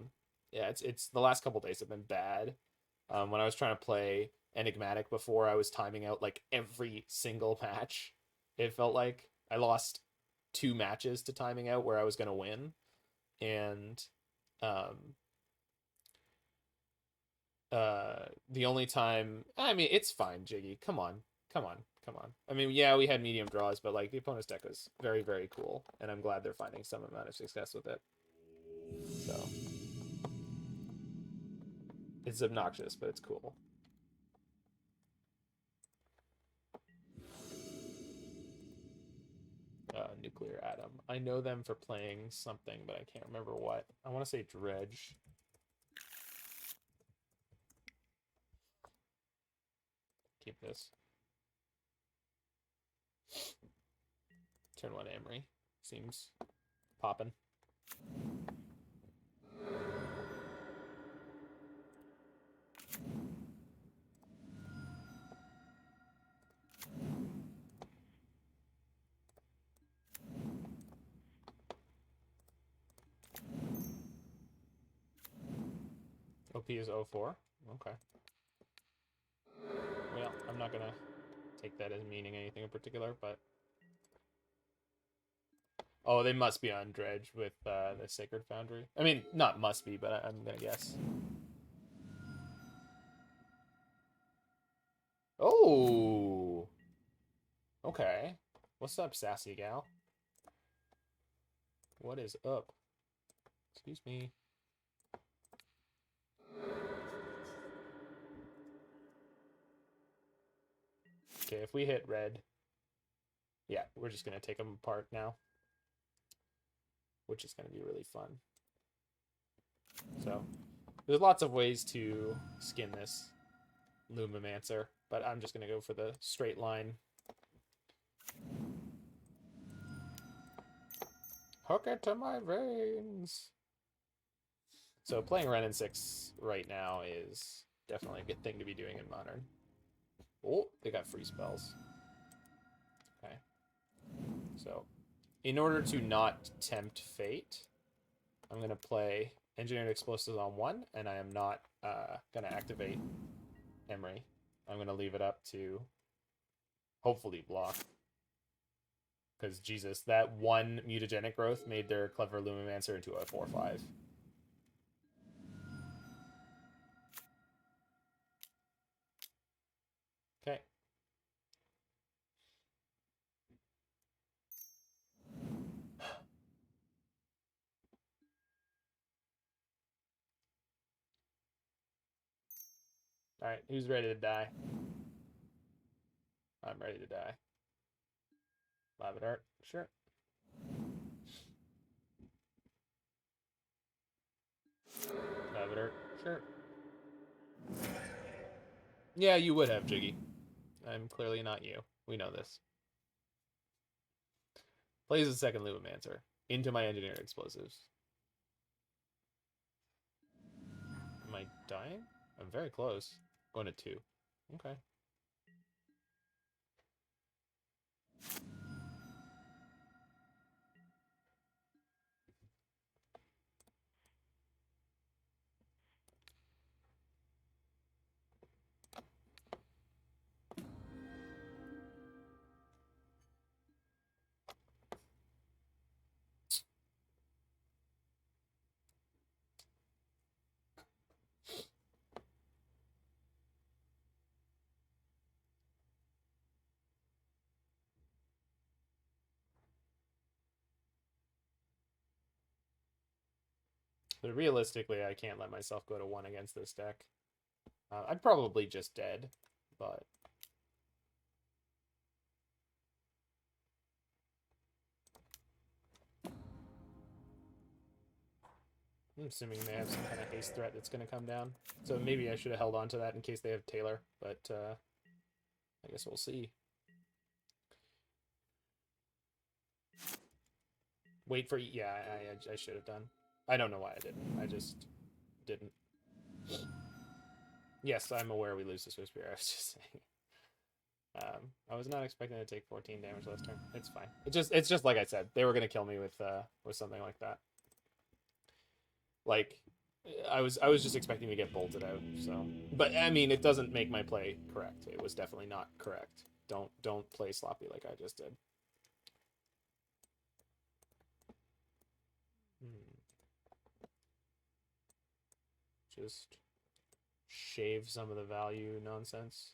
it's the last couple days have been bad. When I was trying to play Enigmatic before, I was timing out like every single match. It felt like I lost 2 matches to timing out where I was gonna win, and the only time, I mean, it's fine, Jiggy. Come on. I mean, yeah, we had medium draws, but like the opponent's deck was very, very cool, and I'm glad they're finding some amount of success with it. So it's obnoxious, but it's cool. Nuclear Atom. I know them for playing something, but I can't remember what. I want to say Dredge. Keep this. Turn 1 Emry. Seems poppin'. OP is 04. Okay. Well, I'm not gonna take that as meaning anything in particular, but oh, they must be on Dredge with the Sacred Foundry. I mean, not must be, but I'm gonna guess. Oh! Okay. What's up, sassy gal? What is up? Excuse me. Okay, if we hit red, yeah, we're just gonna take them apart now, which is gonna be really fun. So, there's lots of ways to skin this Lumimancer, but I'm just gonna go for the straight line. Hook it to my veins. So playing Wrenn and Six right now is definitely a good thing to be doing in Modern. Oh, they got free spells. Okay. So, in order to not tempt fate, I'm going to play Engineered Explosives on 1, and I am not going to activate Emry. I'm going to leave it up to hopefully block. Because, Jesus, that 1 mutagenic growth made their Clever Lumimancer into a 4/5. Okay. Alright, who's ready to die? I'm ready to die. Live at art, sure. Live at art, sure. Yeah, you would have, Jiggy. I'm clearly not you. We know this. Plays a second Lumimancer into my Engineered Explosives. Am I dying? I'm very close. Going to 2. Okay. But realistically, I can't let myself go to 1 against this deck. I'd probably just dead, but... I'm assuming they have some kind of haste threat that's going to come down. So maybe I should have held on to that in case they have Taylor, but I guess we'll see. Wait for... Yeah, I should have done. I don't know why I didn't. I just didn't. Yes, I'm aware we lose to Swiss Beer. I was just saying. I was not expecting to take 14 damage last turn. It's fine. It's just like I said. They were going to kill me with something like that. Like, I was just expecting to get bolted out. So, but I mean, it doesn't make my play correct. It was definitely not correct. Don't play sloppy like I just did. Just shave some of the value nonsense.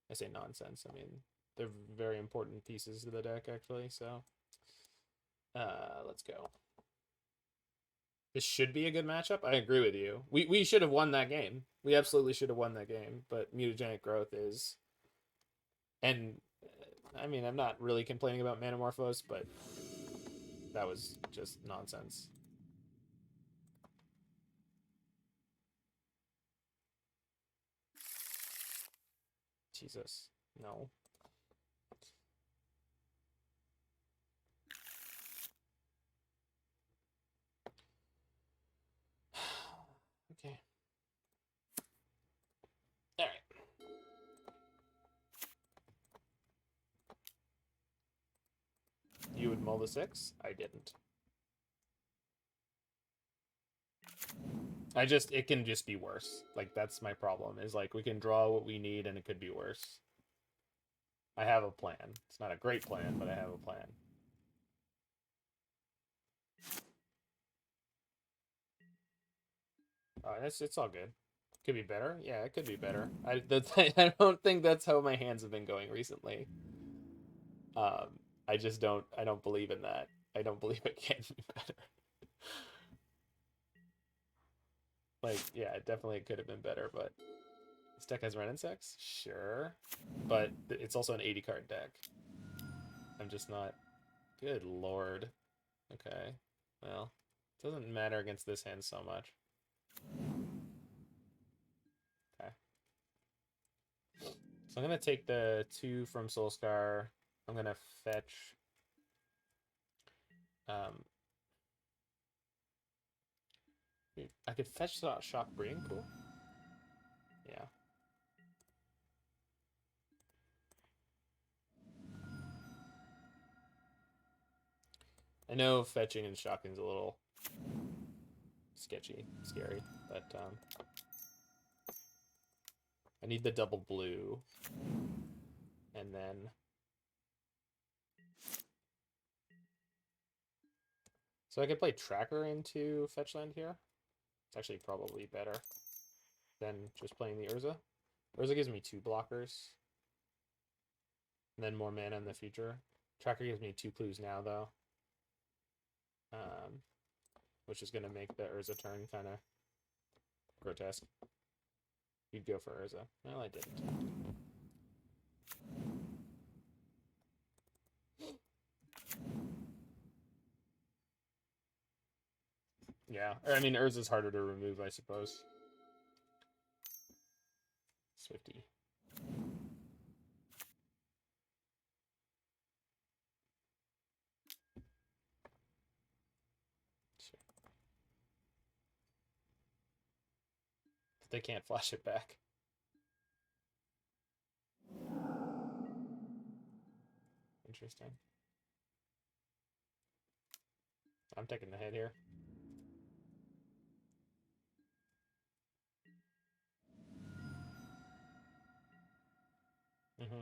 I say nonsense. I mean, they're very important pieces to the deck, actually. So, let's go. This should be a good matchup. I agree with you. We should have won that game. We absolutely should have won that game. But Mutagenic Growth is... And, I mean, I'm not really complaining about Manamorphose, but that was just nonsense. Jesus. No. Okay. All right. You would mull the 6? I didn't. It can just be worse. Like, that's my problem, is like, we can draw what we need and it could be worse. I have a plan. It's not a great plan, but I have a plan. It's all good. Could be better. Yeah, it could be better. I don't think that's how my hands have been going recently. I just don't believe in that. I don't believe it can be better. Like, yeah, it definitely could have been better, but this deck has Wrenn and Six? Sure. But it's also an 80 card deck. I'm just not... Good lord. Okay. Well, it doesn't matter against this hand so much. Okay. So I'm going to take the 2 from Soulscar. I'm going to fetch... I could fetch Shock Breeding Pool? Yeah. I know fetching and shocking's a little scary, but I need the double blue. And then... So I could play Tracker into fetch land here. It's actually probably better than just playing the Urza. Urza gives me 2 blockers. And then more mana in the future. Tracker gives me 2 clues now, though. Which is going to make the Urza turn kind of grotesque. You'd go for Urza. Well, I didn't. Yeah, I mean, Urza's harder to remove, I suppose. Swifty. Sure. They can't flash it back. Interesting. I'm taking the hit here. Mm-hmm.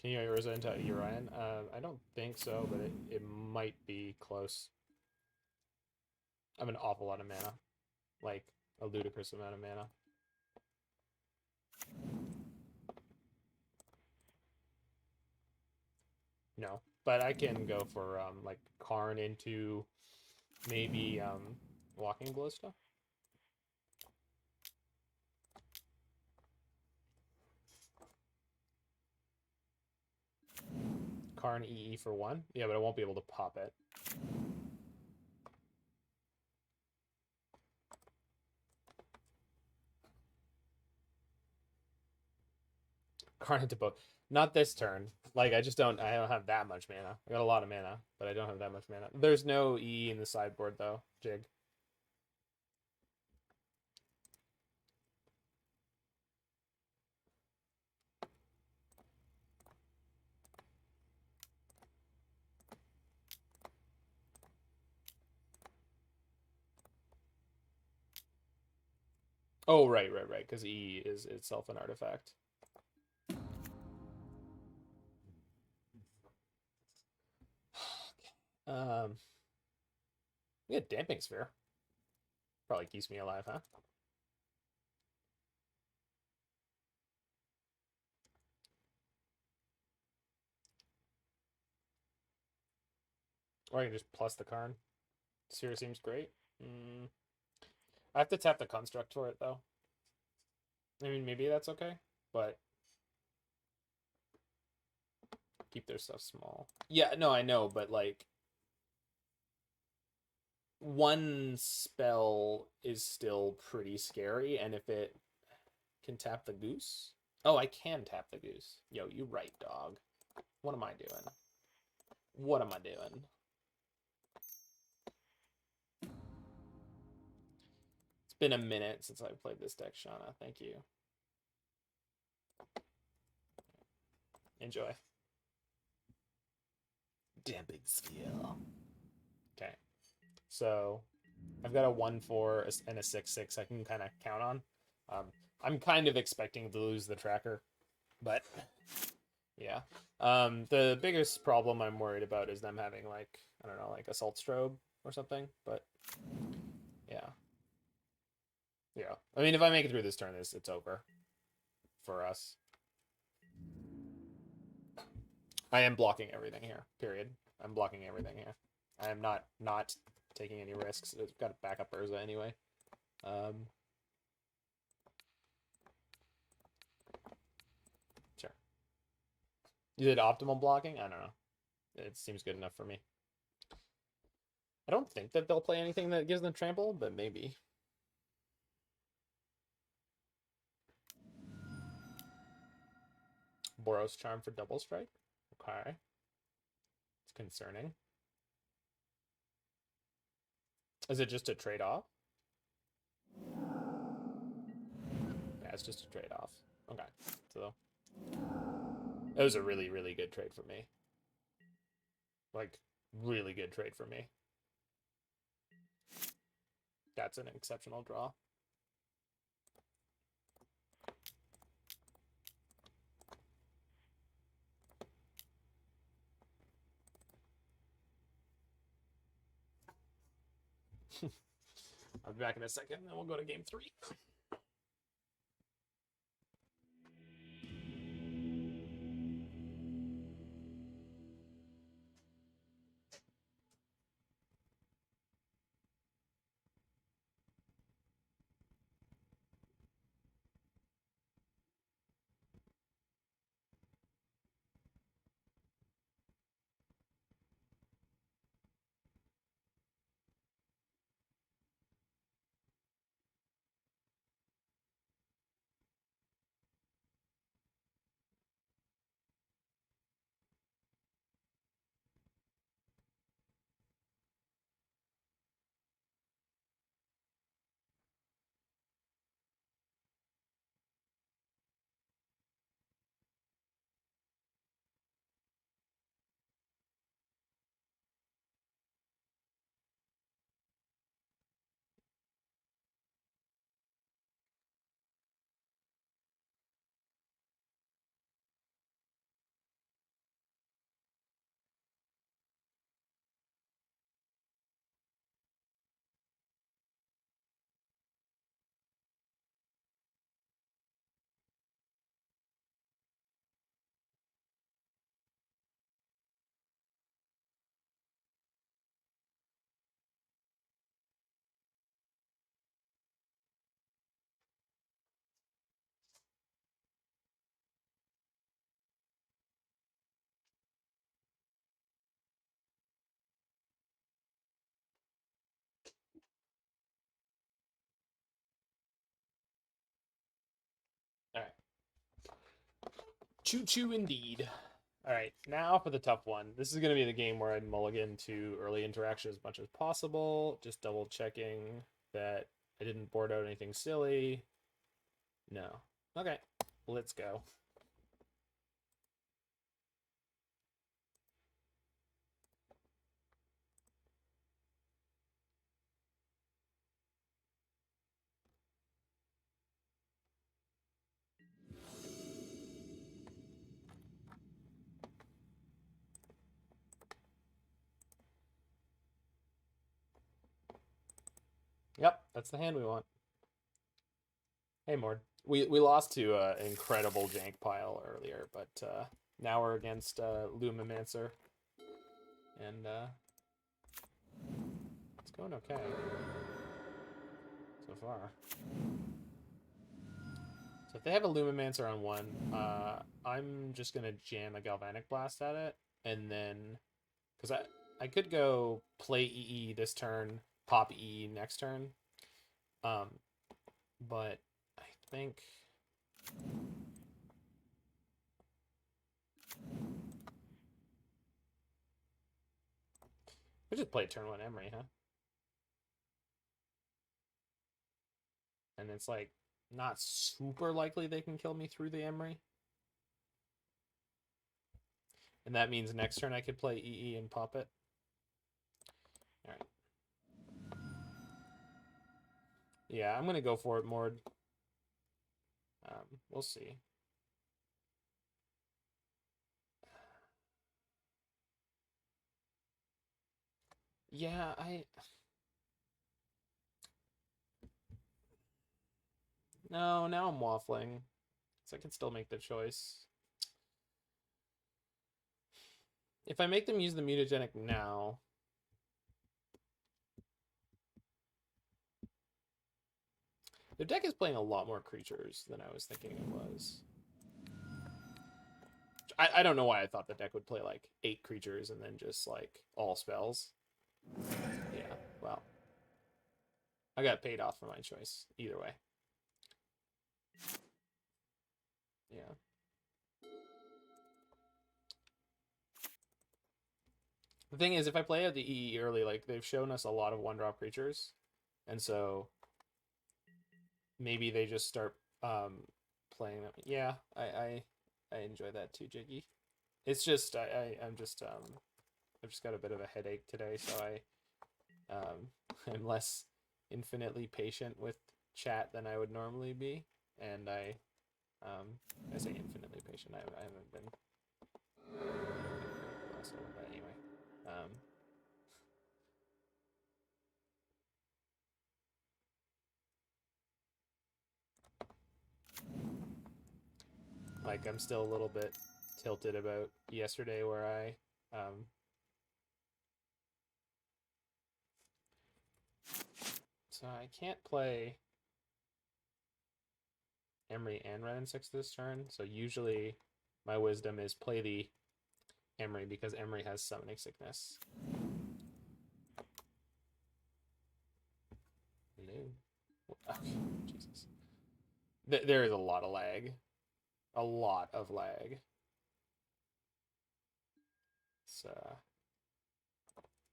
Can you Urza into Urian? I don't think so, but it might be close. I have an awful lot of mana. Like, a ludicrous amount of mana. No, but I can go for like Karn into maybe Walking Ballista. Karn EE for 1. Yeah, but I won't be able to pop it. Karn into both. Not this turn. Like I don't have that much mana. I got a lot of mana, but I don't have that much mana. There's no EE in the sideboard though, Jig. Oh, right, because E is itself an artifact. Yeah, Damping Sphere. Probably keeps me alive, huh? Or I can just plus the Karn. Sphere seems great. I have to tap the Construct for it, though. I mean, maybe that's okay, but keep their stuff small. Yeah, no, I know, but like one spell is still pretty scary, and if it can tap the Goose. Oh, I can tap the Goose. Yo, you right, dog. What am I doing? What am I doing? It's been a minute since I've played this deck, Shauna. Thank you. Enjoy. Damping Sphere. Okay. So I've got a 1/4 and a 6/6 I can kind of count on. I'm kind of expecting to lose the tracker, but yeah. The biggest problem I'm worried about is them having like, I don't know, like Assault Strobe or something, but yeah. Yeah. I mean, if I make it through this turn, it's over for us. I am blocking everything here, period. I'm blocking everything here. I am not taking any risks. It's got a backup Urza anyway. Sure. You did optimal blocking? I don't know. It seems good enough for me. I don't think that they'll play anything that gives them trample, but maybe. Boros Charm for double strike? Okay. It's concerning. Is it just a trade-off? Yeah, it's just a trade-off. Okay. So it was a really, really good trade for me. Like, really good trade for me. That's an exceptional draw. I'll be back in a second, and then we'll go to game 3. Choo-choo indeed. All right, now for the tough one. This is going to be the game where I mulligan to early interaction as much as possible. Just double checking that I didn't board out anything silly. No. Okay, let's go. Yep, that's the hand we want. Hey, Mord. We lost to an incredible jank pile earlier, but now we're against Lumimancer. And it's going okay so far. So if they have a Lumimancer on one, I'm just going to jam a Galvanic Blast at it. And then, because I could go play EE this turn, pop EE next turn. But I think... we just play turn one Emry, huh? And it's like not super likely they can kill me through the Emry. And that means next turn I could play EE and pop it. All right. Yeah, I'm going to go for it, Mord. We'll see. Yeah, No, now I'm waffling. So I can still make the choice. If I make them use the mutagenic now... their deck is playing a lot more creatures than I was thinking it was. I don't know why I thought the deck would play like 8 creatures and then just like all spells. Yeah, well. I got paid off for my choice, either way. Yeah. The thing is, if I play out the EE early, like, they've shown us a lot of one-drop creatures. And so maybe they just start playing them. Yeah, I enjoy that too, Jiggy. It's just, I've just got a bit of a headache today, so I'm less infinitely patient with chat than I would normally be. And I say infinitely patient. I haven't been last little bit anyway. Like, I'm still a little bit tilted about yesterday where I so I can't play Emry and Wrenn and Six this turn. So usually my wisdom is play the Emry because Emry has summoning sickness. Hello. Okay, Jesus. There is a lot of lag. A lot of lag. It's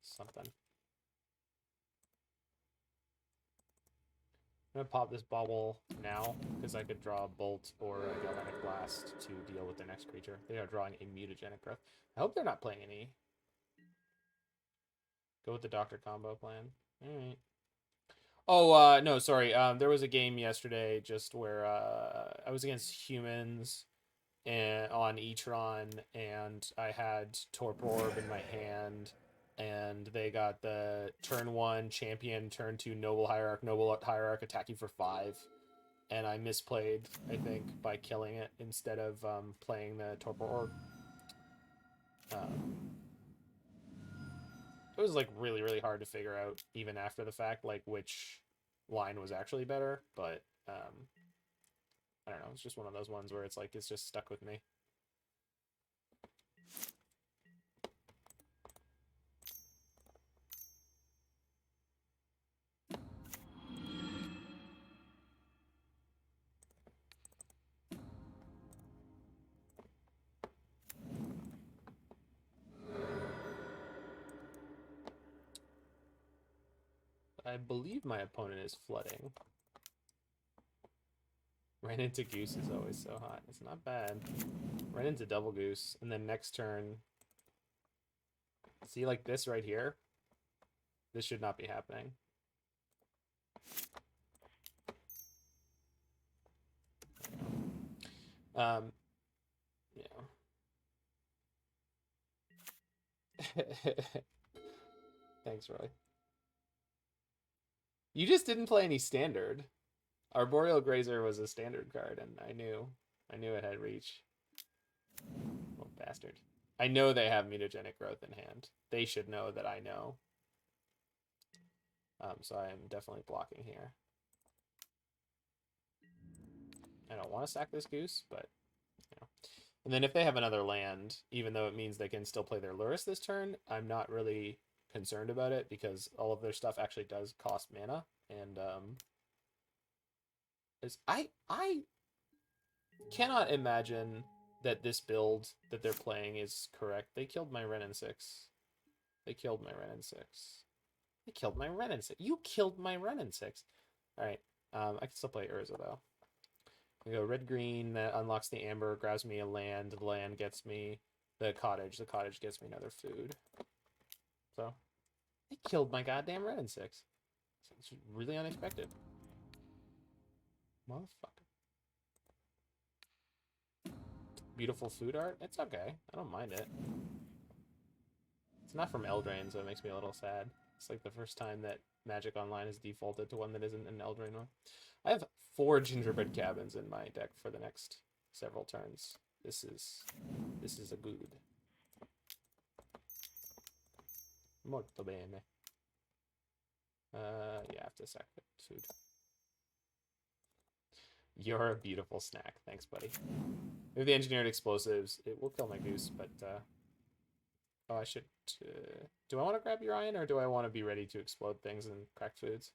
something. I'm gonna pop this Bauble now because I could draw a Bolt or a Galvanic Blast to deal with their next creature. They are drawing a mutagenic growth. I hope they're not playing any. Go with the Doctor combo plan. All right. Oh, no, sorry. There was a game yesterday just where I was against humans and on Etron, and I had Torpor Orb in my hand, and they got the turn 1 champion, turn 2 Noble Hierarch attacking for 5, and I misplayed, I think, by killing it instead of playing the Torpor Orb. It was like really, really hard to figure out even after the fact, like which line was actually better, but I don't know, it's just one of those ones where it's like it's just stuck with me. I believe my opponent is flooding. Ran into Goose is always so hot. It's not bad. Ran into Double Goose, and then next turn... See, like this right here? This should not be happening. Yeah. Thanks, Roy. You just didn't play any standard. Arboreal Grazer was a standard card, and I knew it had reach. Oh, bastard. I know they have mutagenic growth in hand. They should know that I know. So I am definitely blocking here. I don't want to sack this Goose, but you know. And then if they have another land, even though it means they can still play their Lurrus this turn, I'm not really concerned about it because all of their stuff actually does cost mana, and I cannot imagine that this build that they're playing is correct. They killed my Wrenn and Six. They killed my Wrenn and Six. They killed my Wrenn and Six. You killed my Wrenn and Six. All right. I can still play Urza though. I go red green. That unlocks the amber. Grabs me a land. The land gets me the cottage. The cottage gets me another food. So they killed my goddamn Wrenn and Six. It's really unexpected. Motherfucker. Beautiful food art. It's okay. I don't mind it. It's not from Eldraine, so it makes me a little sad. It's like the first time that Magic Online is defaulted to one that isn't an Eldraine one. I have 4 Gingerbread Cabins in my deck for the next several turns. This is a good. Molto bene. Yeah, I have to sack the food. You're a beautiful snack. Thanks, buddy. With the engineered explosives, it will kill my Goose, but oh, I should. Do I want to grab Urian, or do I want to be ready to explode things and crack foods?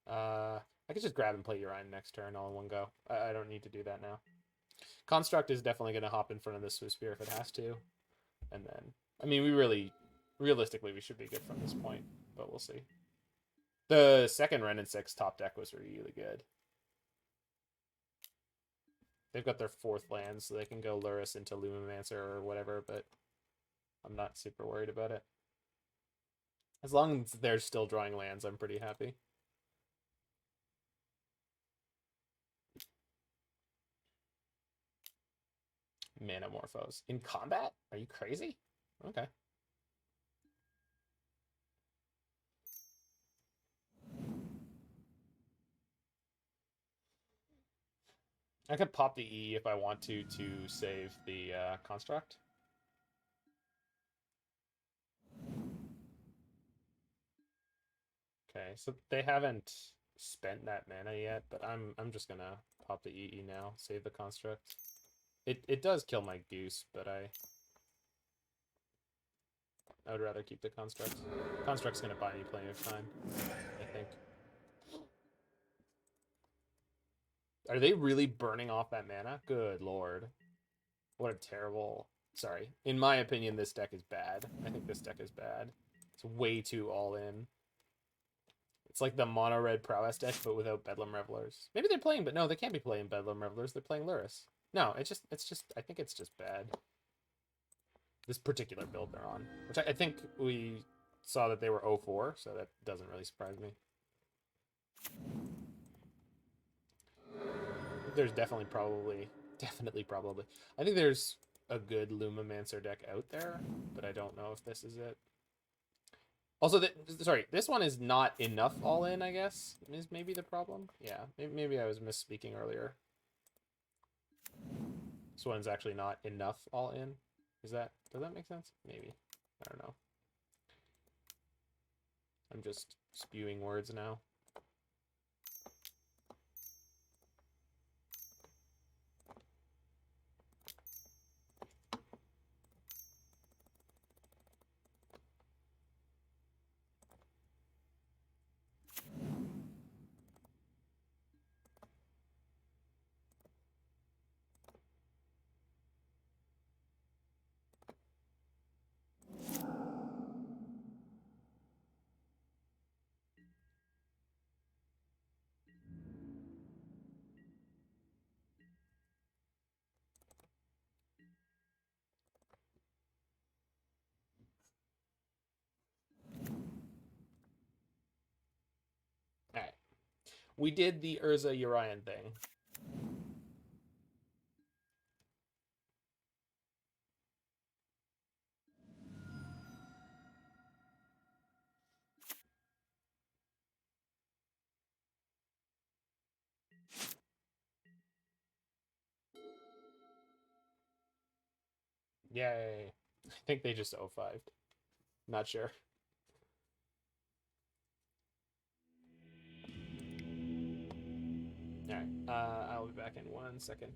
I could just grab and play Urian next turn all in one go. I don't need to do that now. Construct is definitely going to hop in front of the Swiss Spear if it has to. And then, I mean, realistically, we should be good from this point, but we'll see. The second Wrenn and Six top deck was really good. They've got their 4th land, so they can go Lurrus into Lumimancer or whatever, but I'm not super worried about it. As long as they're still drawing lands, I'm pretty happy. Manamorphose. In combat? Are you crazy? Okay. I could pop the E if I want to save the construct. Okay, so they haven't spent that mana yet, but I'm just gonna pop the EE now, save the construct. It does kill my Goose, but I would rather keep the construct. Construct's gonna buy me plenty of time, I think. Are they really burning off that mana? Good lord. What a terrible... Sorry. In my opinion, this deck is bad. I think this deck is bad. It's way too all-in. It's like the mono-red prowess deck, but without Bedlam Revelers. Maybe they're playing, but no, they can't be playing Bedlam Revelers. They're playing Lurrus. No, it's just, I think it's just bad. This particular build they're on. Which I think we saw that they were 0-4, so that doesn't really surprise me. There's definitely probably. I think there's a good Lumimancer deck out there, but I don't know if this is it. Also, sorry, this one is not enough all in, I guess, is maybe the problem. Yeah, maybe I was misspeaking earlier. This one's actually not enough all in. Does that make sense? Maybe. I don't know. I'm just spewing words now. We did the Urza Urian thing. Yay. I think they just 0-5'd. Not sure. Alright, I'll be back in 1 second.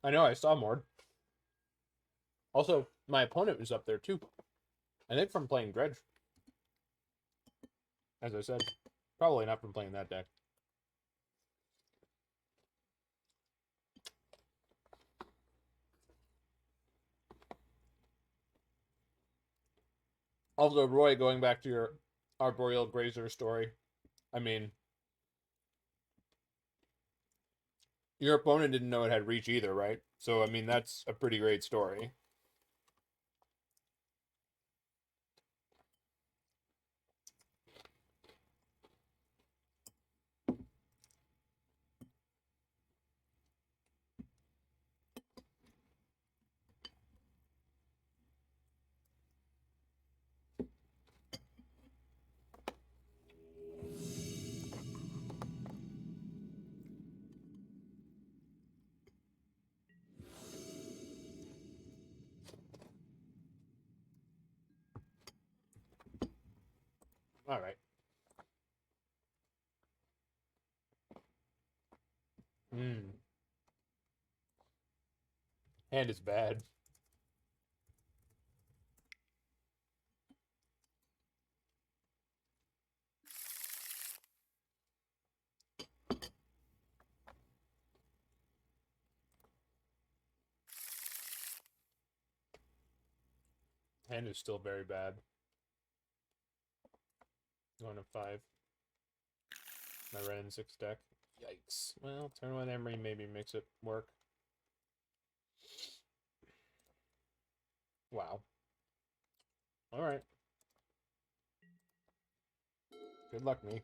I know, I saw more. Also, my opponent was up there too. I think from playing Dredge. As I said, probably not from playing that deck. Also, Roy, going back to your Arboreal Grazer story, I mean, your opponent didn't know it had reach either, right? So, I mean, that's a pretty great story. All right. Hand is bad. Hand is still very bad. 1 of 5. My Wrenn and Six deck. Yikes. Well, turn 1 Emry maybe makes it work. Wow. Alright. Good luck, me.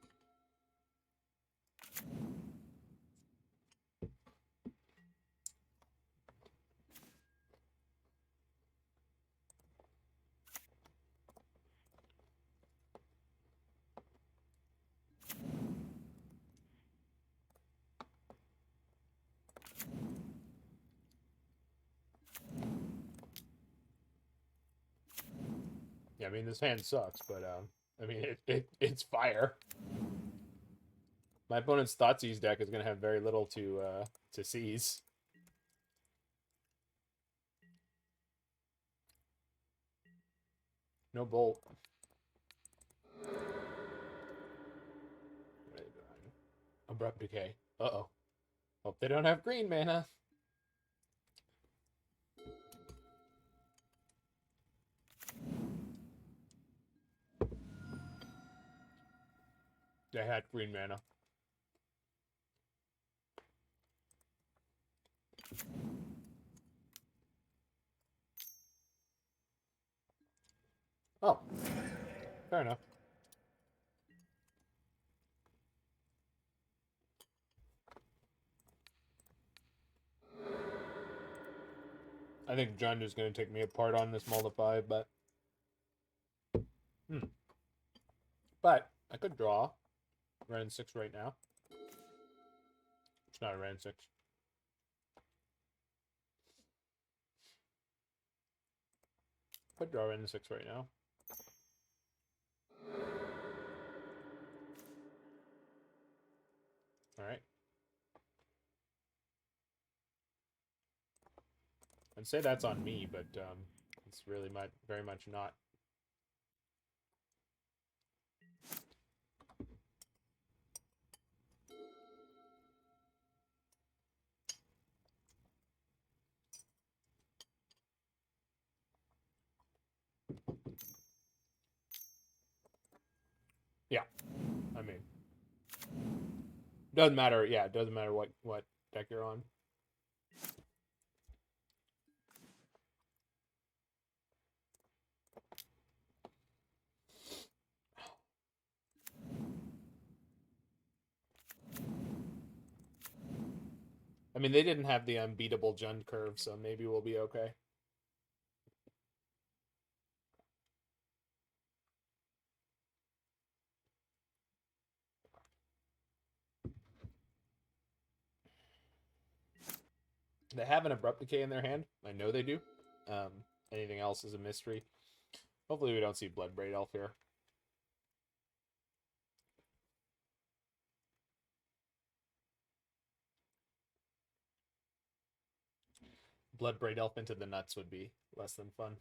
Yeah, I mean, this hand sucks, but, I mean, it's fire. My opponent's Thoughtseize deck is going to have very little to seize. No bolt. Abrupt Decay. Uh-oh. Hope they don't have green mana. They had green mana. Oh. Fair enough. I think John is going to take me apart on this multiply, but... But I could draw Wrenn and Six right now. It's not a Wrenn and Six. Could draw Wrenn and Six right now. Alright. I'd say that's on me, but it's really very much not. Yeah, I mean, doesn't matter. Yeah, it doesn't matter what deck you're on. I mean, they didn't have the unbeatable Jund curve, so maybe we'll be okay. They have an Abrupt Decay in their hand. I know they do. Anything else is a mystery. Hopefully we don't see Bloodbraid Elf here. Bloodbraid Elf into the nuts would be less than fun.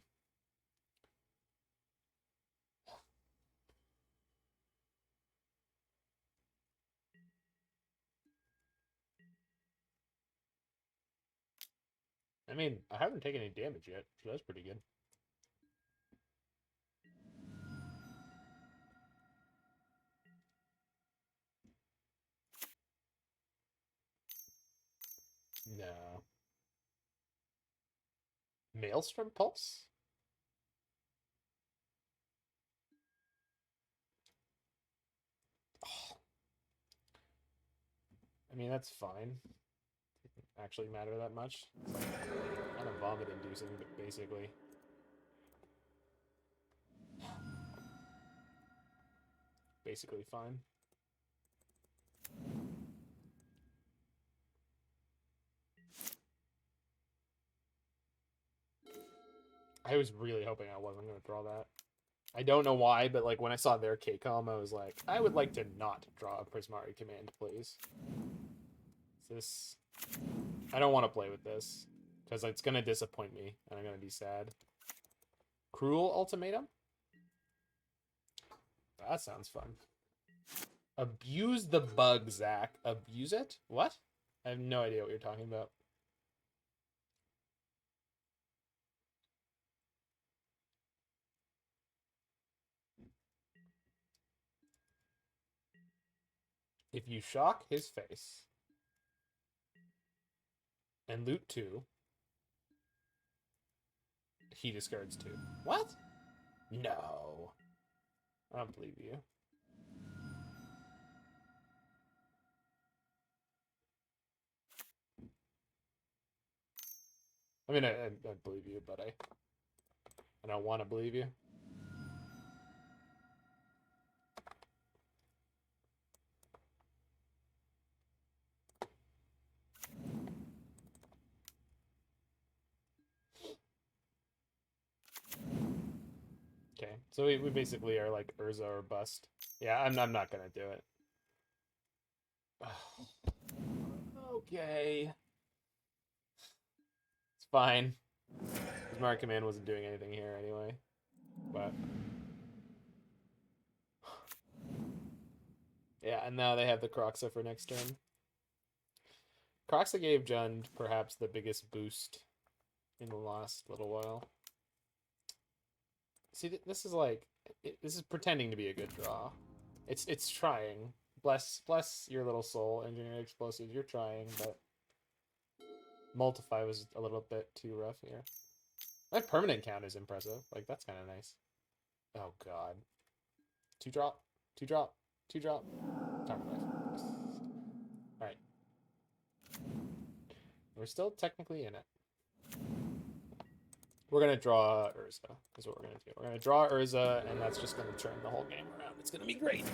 I mean, I haven't taken any damage yet, so that's pretty good. No. Maelstrom Pulse? Oh. I mean, that's fine. It doesn't actually matter that much. It's like kind of vomit inducing, but basically. Basically fine. I was really hoping I wasn't going to draw that. I don't know why, but like when I saw their K-Com, I was like, I would like to not draw a Prismari Command, please. This... I don't want to play with this, because it's going to disappoint me, and I'm going to be sad. Cruel Ultimatum? That sounds fun. Abuse the bug, Zach. Abuse it? What? I have no idea what you're talking about. If you shock his face and loot 2, he discards 2. What? No. I don't believe you. I mean, I believe you, but I don't want to believe you. Okay, so we basically are like Urza or bust. Yeah, I'm not gonna do it. Okay. It's fine. Prismari Command wasn't doing anything here anyway. But yeah, and now they have the Kroxa for next turn. Kroxa gave Jund perhaps the biggest boost in the last little while. See, this is like this is pretending to be a good draw. It's trying. Bless your little soul, engineering explosives. You're trying, but Multiply was a little bit too rough here. That permanent count is impressive. Like, that's kind of nice. Oh, God. 2-drop. 2-drop. 2-drop. Tower Life. Yes. Alright. We're still technically in it. We're going to draw Urza, is what we're going to do. We're going to draw Urza, and that's just going to turn the whole game around. It's going to be great.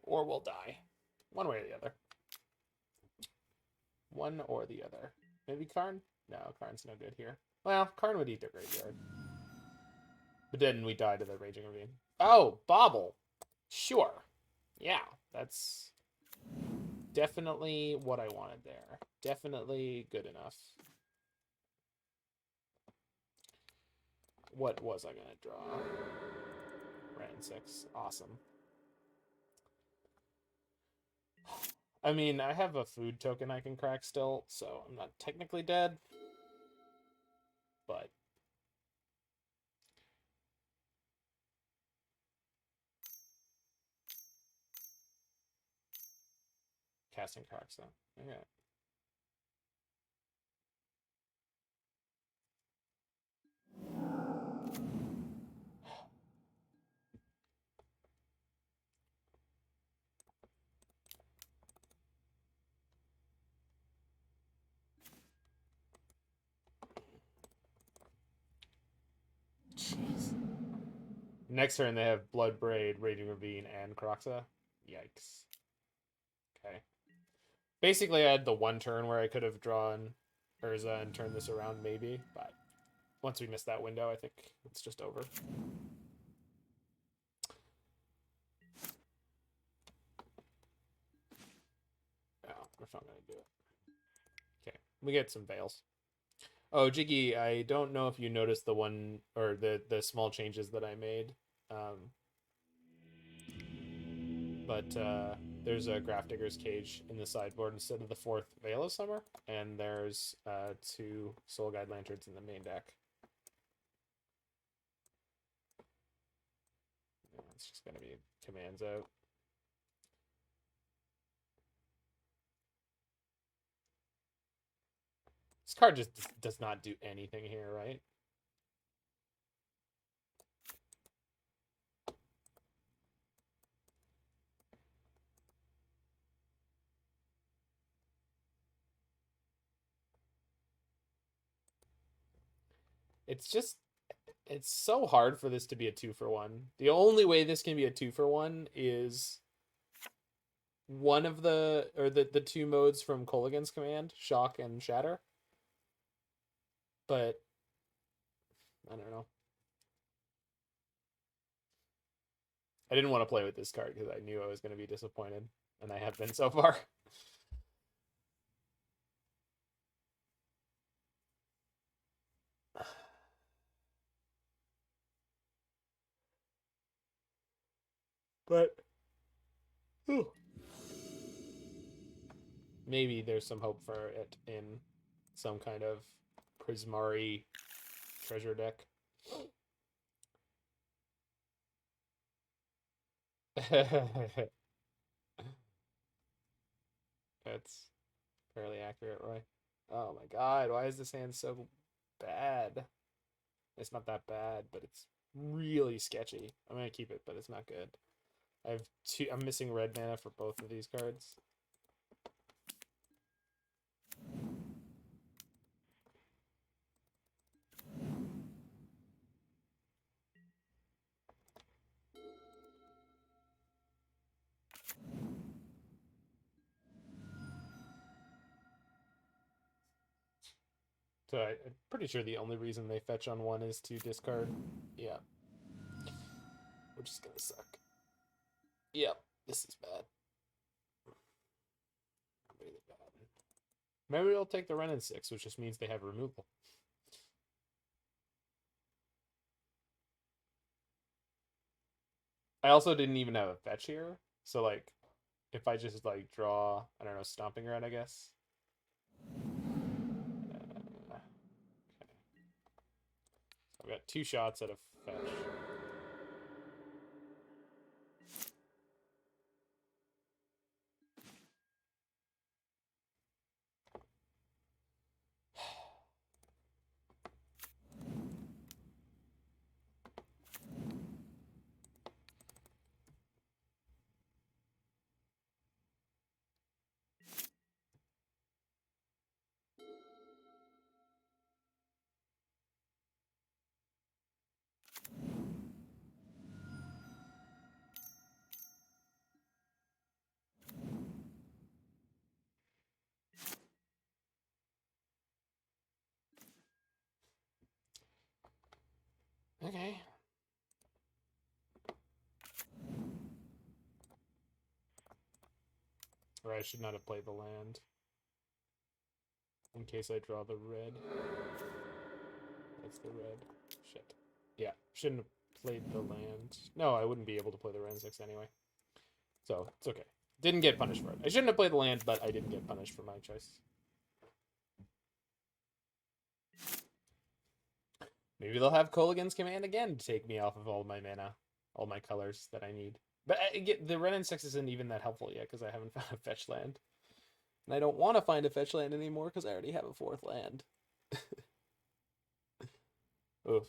Or we'll die. One way or the other. One or the other. Maybe Karn? No, Karn's no good here. Well, Karn would eat their graveyard. But then we die to the Raging Ravine. Oh, Bauble. Sure. Yeah, that's definitely what I wanted there. Definitely good enough. What was I going to draw? Wrenn and Six. Awesome. I mean, I have a food token I can crack still, so I'm not technically dead. But casting Kroxa. Okay. Jeez. Next turn they have Blood Braid, Raging Ravine, and Kroxa. Yikes. Okay. Basically, I had the one turn where I could have drawn Urza and turned this around, maybe. But once we miss that window, I think it's just over. Oh, we're not going to do it. Okay, we get some Veils. Oh, Jiggy, I don't know if you noticed the one, or the small changes that I made. But there's a Grafdigger's Cage in the sideboard instead of the 4th Veil of Summer, and there's 2 Soul Guide Lanterns in the main deck. Yeah, it's just going to be commands out. This card just does not do anything here, right? It's just, it's so hard for this to be a 2-for-1. The only way this can be a 2-for-1 is one of the 2 modes from Kolaghan's command, Shock and Shatter. But I don't know. I didn't want to play with this card because I knew I was going to be disappointed, and I have been so far. But whew, maybe there's some hope for it in some kind of Prismari treasure deck. That's fairly accurate, Roy. Oh my god, why is this hand so bad? It's not that bad, but it's really sketchy. I'm gonna keep it, but it's not good. I'm missing red mana for both of these cards. So I'm pretty sure the only reason they fetch on 1 is to discard. Yeah. Which is gonna suck. Yep, this is bad. Really bad. Maybe they'll take the Wrenn and Six, which just means they have removal. I also didn't even have a fetch here, so like, if I just like draw, I don't know, Stomping Ground, I guess. Okay. So I've got 2 shots at a fetch. Okay. Or I should not have played the land. In case I draw the red. That's the red. Shit. Yeah, shouldn't have played the land. No, I wouldn't be able to play the Wrenn and Six anyway. So, it's okay. Didn't get punished for it. I shouldn't have played the land, but I didn't get punished for my choice. Maybe they'll have Kolaghan's Command again to take me off of all my mana. All my colors that I need. But the Wrenn and Six isn't even that helpful yet because I haven't found a fetch land. And I don't want to find a fetch land anymore because I already have a 4th land. Oof.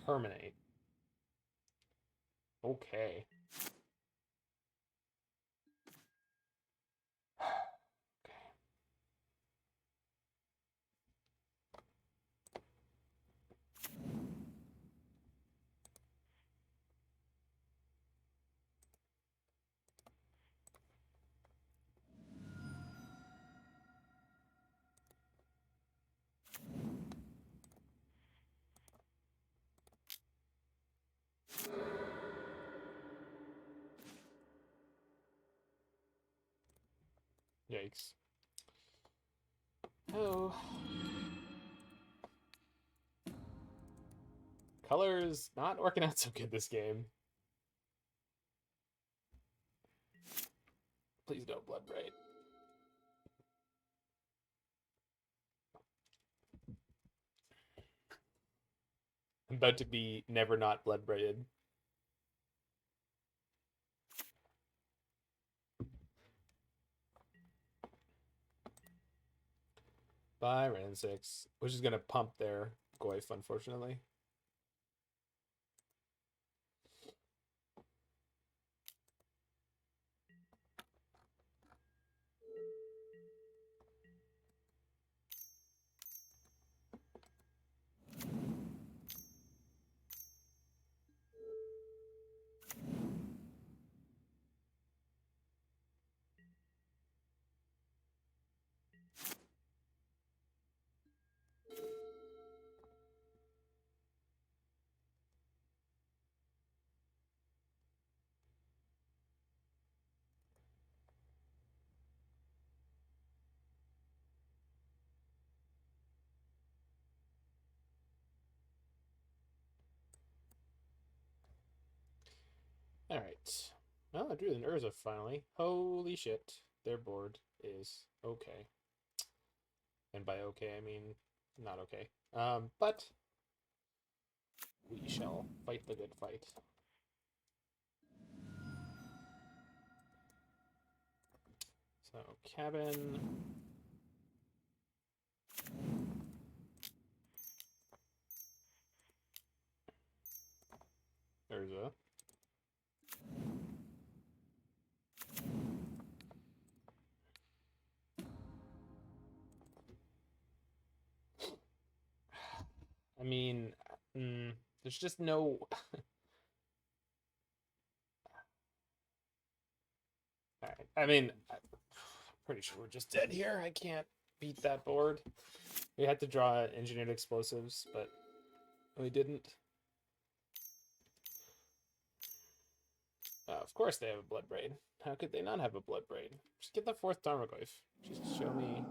Terminate. Okay. Yikes. Oh. Colors not working out so good this game. Please don't Blood Braid. I'm about to be never not Blood Braided. By Wrenn and Six, which is going to pump their Goyf, unfortunately. Alright. Well, I drew an Urza finally. Holy shit. Their board is okay. And by okay, I mean not okay. But we shall fight the good fight. So, cabin. Urza. I mean, there's just no... Alright, I mean, Pretty sure we're just dead here. I can't beat that board. We had to draw engineered explosives, but we didn't. Of course they have a Blood Braid. How could they not have a Blood Braid? Just get the 4th Tarmogoyf. Just show me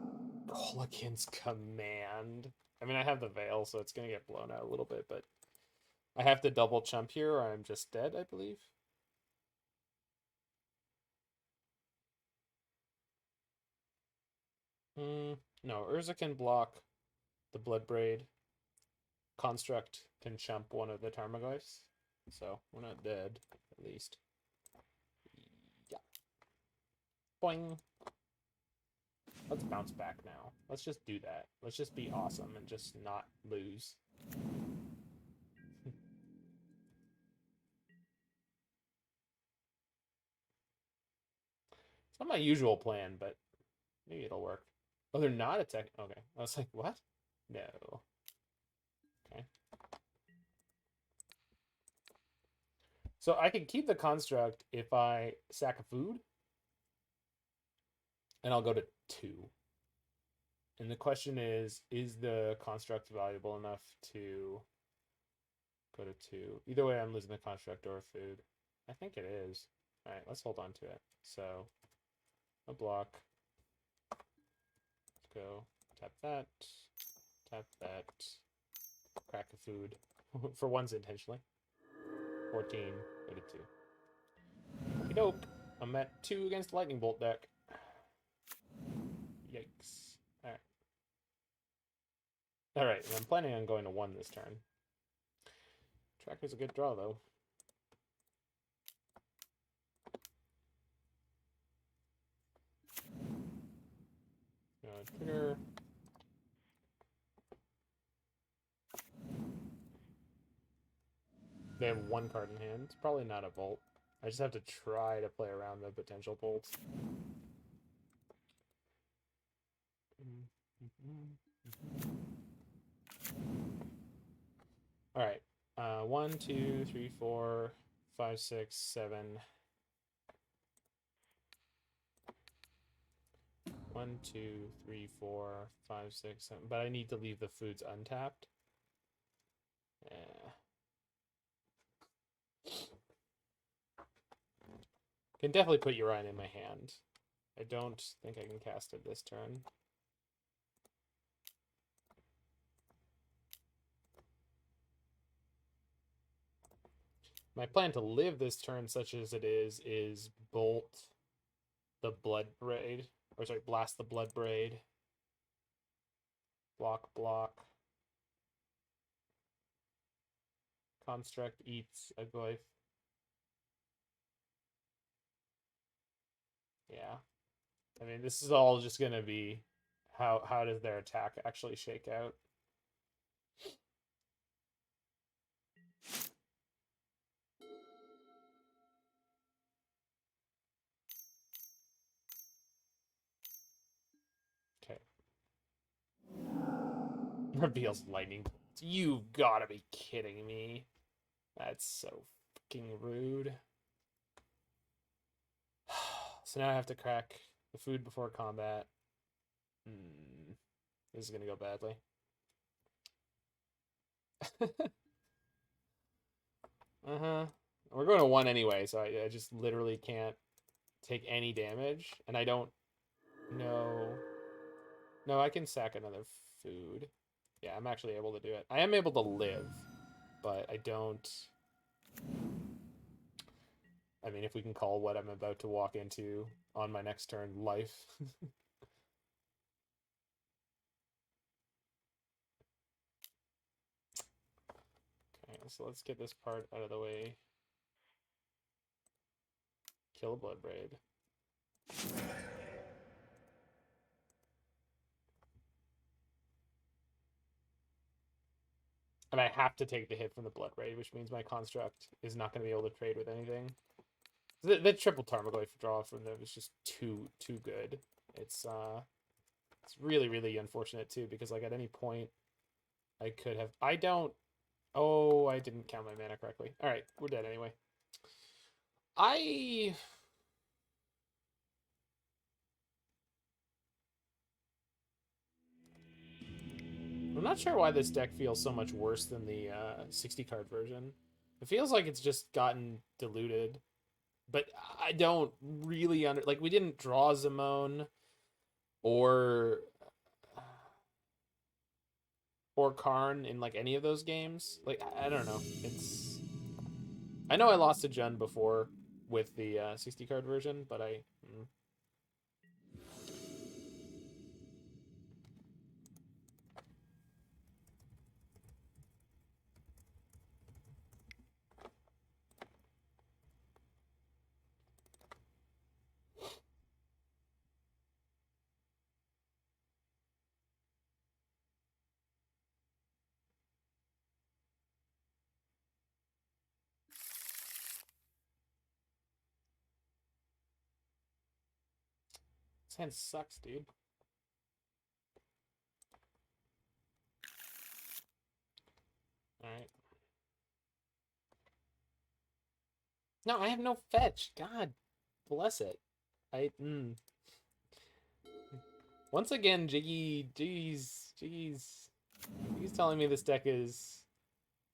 Golikin's Command. I mean, I have the Veil, so it's going to get blown out a little bit, but I have to double chump here or I'm just dead, I believe. No, Urza can block the Blood Braid. Construct can chump one of the Tarmogoyfs, so we're not dead, at least. Yeah. Boing. Let's bounce back now. Let's just do that. Let's just be awesome and just not lose. It's not my usual plan, but maybe it'll work. Oh, they're not attacking. Okay. I was like, what? No. Okay. So I can keep the construct if I sack a food. And I'll go to 2. And the question is the construct valuable enough to go to 2? Either way, I'm losing the construct or food. I think it is. All right, let's hold on to it. So, a block. Let's go. Tap that. Crack a food. For once, intentionally. 14. Go to 2. Okey doke. I'm at 2 against the Lightning Bolt deck. Yikes. Alright. Alright, I'm planning on going to 1 this turn. Tracker's a good draw, though. Trigger. They have 1 card in hand. It's probably not a Bolt. I just have to try to play around the potential bolts. All right. 1, 2, 3, 4, 5, 6, 7. 1, 2, 3, 4, 5, 6, 7. But I need to leave the foods untapped. Yeah. Can definitely put Urine in my hand. I don't think I can cast it this turn. My plan to live this turn, such as it is bolt the Blood Braid. Or sorry, blast the Blood Braid. Block. Construct eats a Goyf. Yeah. I mean, this is all just going to be how does their attack actually shake out? Okay. Reveals lightning bolts. You've got to be kidding me. That's so fucking rude. So now I have to crack the food before combat. This is going to go badly. We're going to 1 anyway, so I just literally can't take any damage. And I don't know. No, I can sack another food. Yeah, I'm actually able to do it. I am able to live, but I don't... I mean, if we can call what I'm about to walk into on my next turn life. Okay, so let's get this part out of the way. Kill a Blood Braid. And I have to take the hit from the Blood Braid, which means my construct is not going to be able to trade with anything. The triple Tarmogoyf draw from them is just too good. It's really, really unfortunate too, because like at any point I could have... I didn't count my mana correctly. Alright, we're dead anyway. I'm not sure why this deck feels so much worse than the 60 card version. It feels like it's just gotten diluted. But I don't really like, we didn't draw Zimone or Karn in like any of those games. Like, I don't know. I know I lost to Jun before with the 60 card version, but this hand sucks, dude. Alright. No, I have no fetch. God bless it. Once again, Jiggy's telling me this deck it's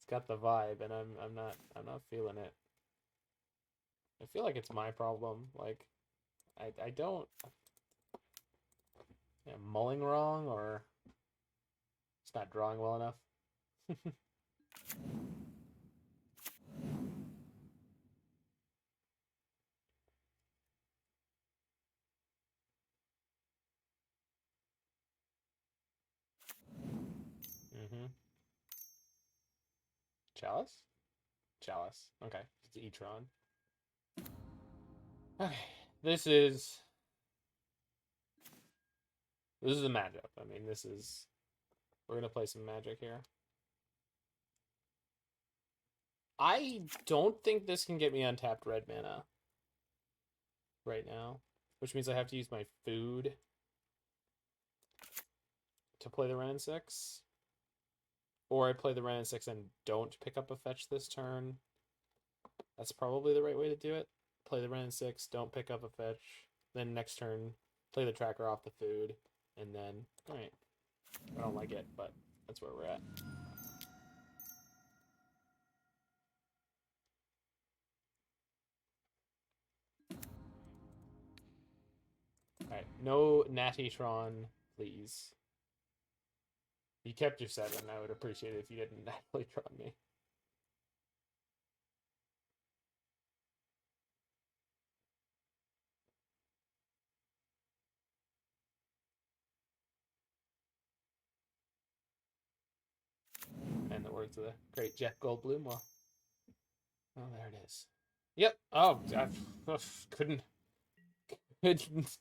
got the vibe, and I'm not feeling it. I feel like it's my problem. Like, I don't. Yeah, mulling wrong, or it's not drawing well enough. Chalice? Chalice. Okay. It's E-Tron. Okay. This is a matchup. I mean, we're gonna play some Magic here. I don't think this can get me untapped red mana right now, which means I have to use my food to play the Wrenn and Six. Or I play the Wrenn and Six and don't pick up a fetch this turn. That's probably the right way to do it. Play the Wrenn and Six, don't pick up a fetch. Then next turn, play the tracker off the food. And then, alright. I don't like it, but that's where we're at. Alright, no Natty-tron, please. You kept your 7. I would appreciate it if you didn't Natty-tron me. And the words of the great Jeff Goldblum. Well, oh, there it is. Yep. Oh, I could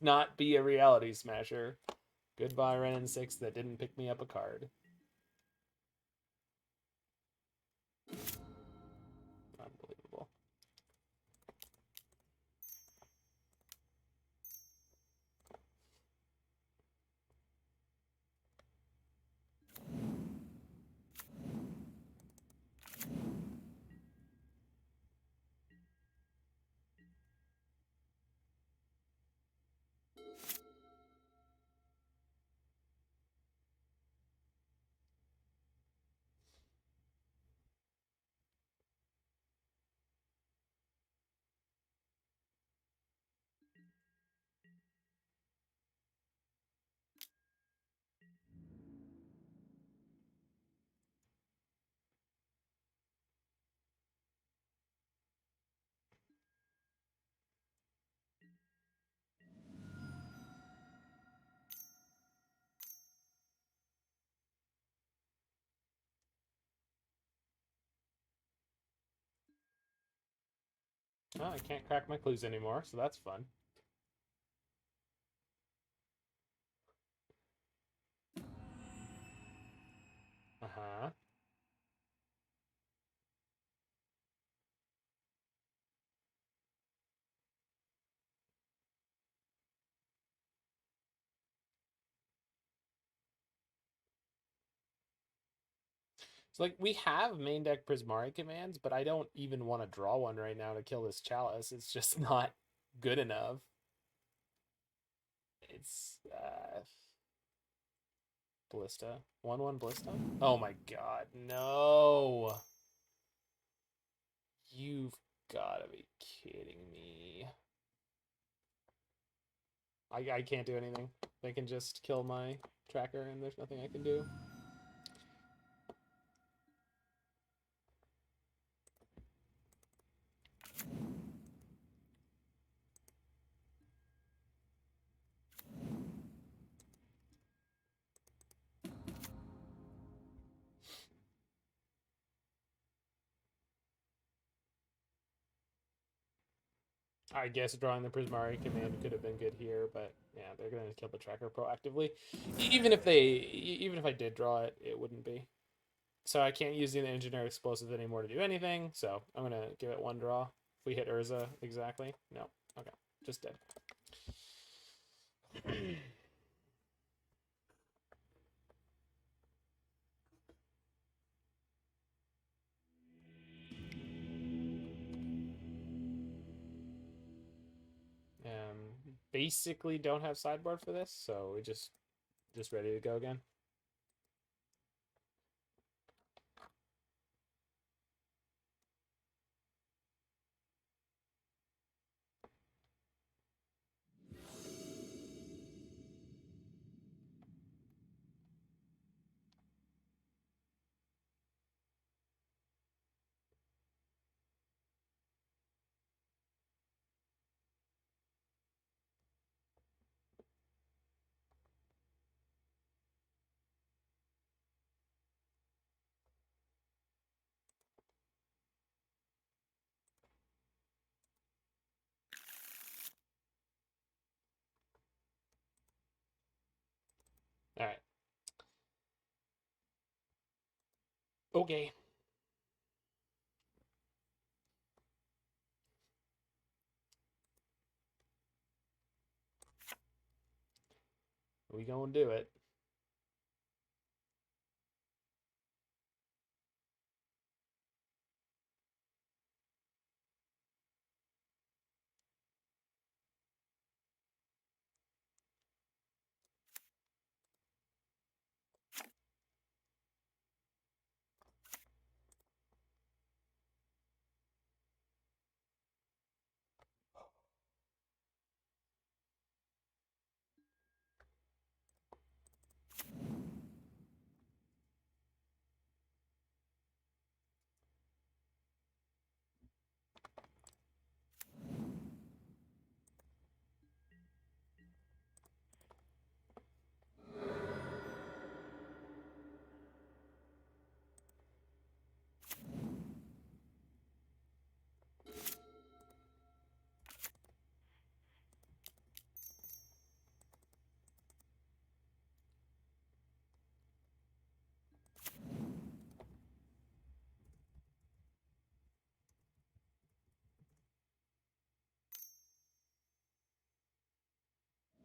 not be a reality smasher. Goodbye, Wrenn and Six that didn't pick me up a card. Unbelievable. Oh, I can't crack my clues anymore, so that's fun. Uh-huh. So, like, we have main deck Prismari commands, but I don't even want to draw one right now to kill this Chalice. It's just not good enough. It's, Ballista. 1/1 Ballista? Oh my god, no! You've gotta be kidding me. I can't do anything. They can just kill my tracker and there's nothing I can do. I guess drawing the Prismari Command could have been good here, but yeah, they're gonna kill the tracker proactively. Even if I did draw it, it wouldn't be. So I can't use the engineered explosives anymore to do anything. So I'm gonna give it 1 draw. If we hit Urza exactly, no, okay, just dead. Basically don't have sideboard for this, so we just ready to go again. All right. Okay. We gonna do it.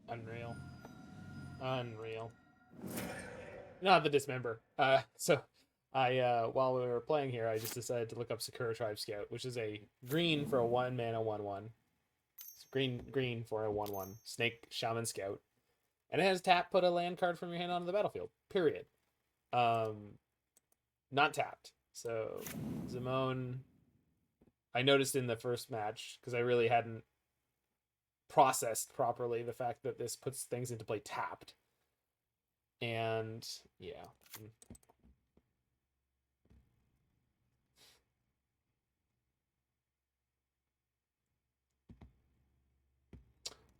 Unreal. Unreal. Not the dismember. So I while we were playing here, I just decided to look up Sakura Tribe Scout, which is a green for a 1-mana 1/1. It's green for a 1/1 Snake Shaman Scout, and it has tap. Put a land card from your hand onto the battlefield. Period. Not tapped. So Zimone, I noticed in the first match because I really hadn't processed properly the fact that this puts things into play tapped. And yeah.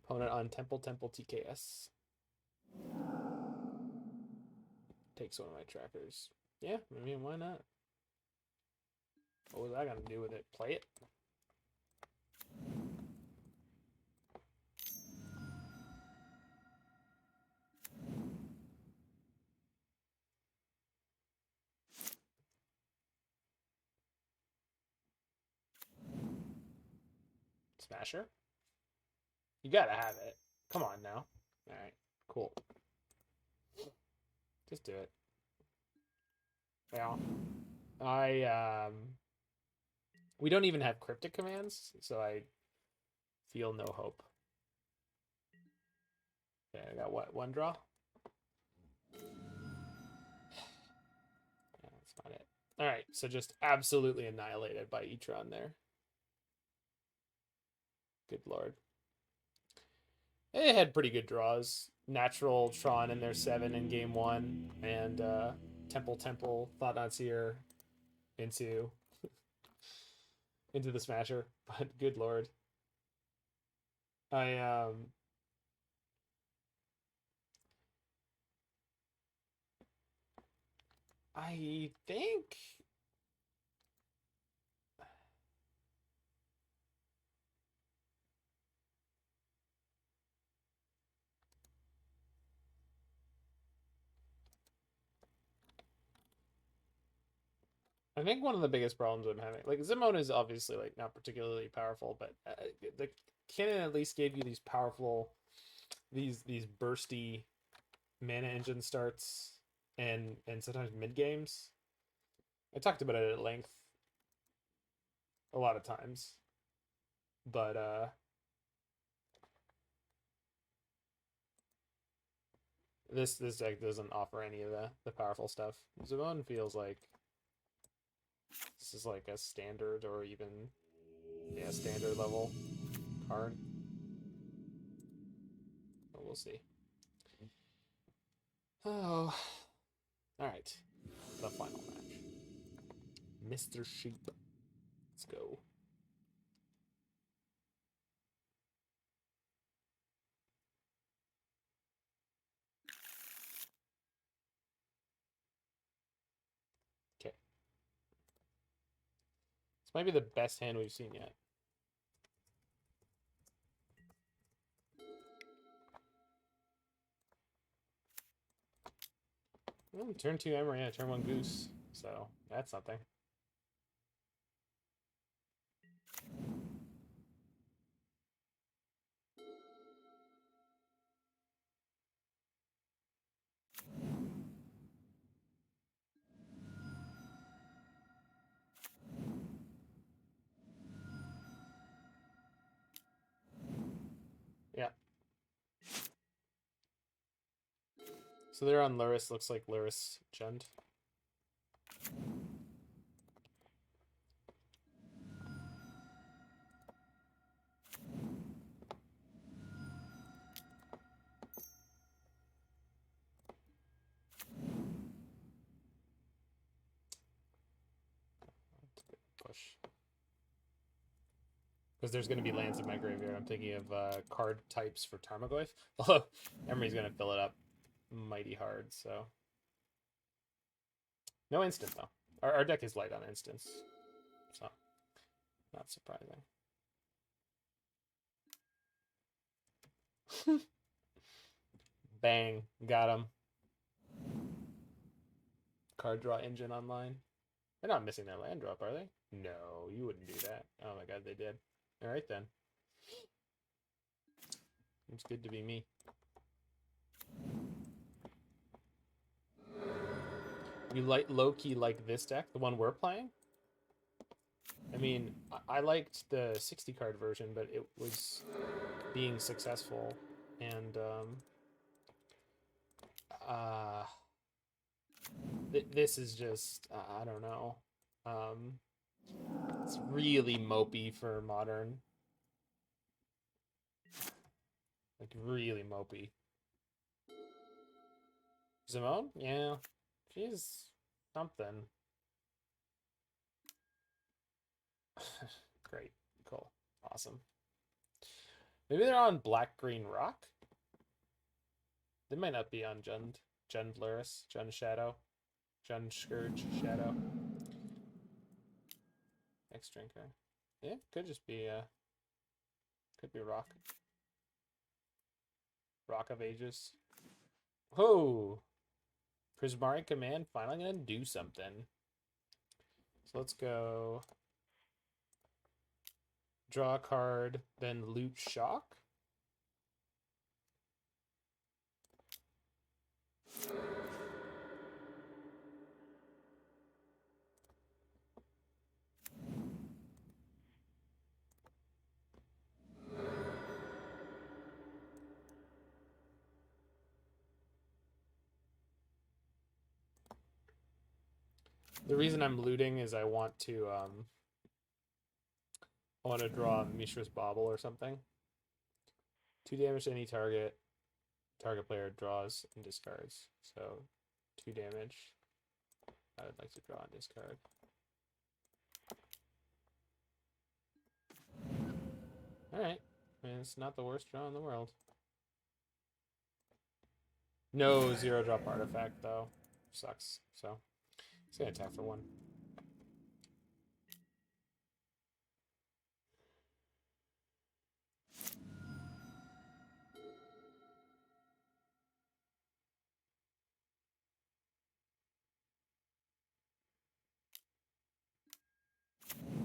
Opponent on Temple TKS. Takes one of my trackers. Yeah, I mean, why not? What was I gonna do with it? Play it? Smasher? You gotta have it. Come on now. Alright, cool. Just do it. Yeah. We don't even have cryptic commands, so I feel no hope. Okay, I got what? 1 draw? All right, so just absolutely annihilated by E-Tron there. Good lord. They had pretty good draws. Natural Tron in their 7 in game 1, and Temple, Thought Not Seer into the Smasher. But good lord. I think one of the biggest problems I'm having, like, Zimone is obviously like not particularly powerful, but the Cannon at least gave you these powerful, these bursty mana engine starts and sometimes mid games. I talked about it at length a lot of times, but this deck doesn't offer any of the powerful stuff. Zimone feels like this is like a standard or even standard level Karn. But we'll see. Oh, all right. The final match. Mr. Sheep. Let's go. Okay. This might be the best hand we've seen yet. Well, turn 2 Emry, turn 1 Goose. So that's something. Yeah. So they're on Luris. Looks like Luris Jund. Push. Because there's going to be lands in my graveyard. I'm thinking of card types for Tarmogoyf. Although Emry's going to fill it up mighty hard, so. No instant, though. Our deck is light on instants. So, not surprising. Bang. Got him. Card draw engine online. They're not missing their land drop, are they? No, you wouldn't do that. Oh my god, they did. Alright then. It's good to be me. You low-key like this deck, the one we're playing? I mean, I liked the 60 card version, but it was being successful, and this is just I don't know. It's really mopey for modern, like really mopey. Zimone, yeah, she's something. Great, cool, awesome. Maybe they're on Black Green Rock. They might not be on Jund Luris, Jund Shadow, Jund Scourge Shadow. X Drinker. Yeah, could just be could be Rock. Rock of Ages. Whoa! Prismari Command finally gonna do something. So let's go. Draw a card, then loot Shock. The reason I'm looting is I want to draw Mishra's Bauble or something. 2 damage to any target. Target player draws and discards. So 2 damage. I would like to draw and discard. Alright. I mean, it's not the worst draw in the world. No 0-drop artifact, though. Sucks. So, it's going to attack for 1.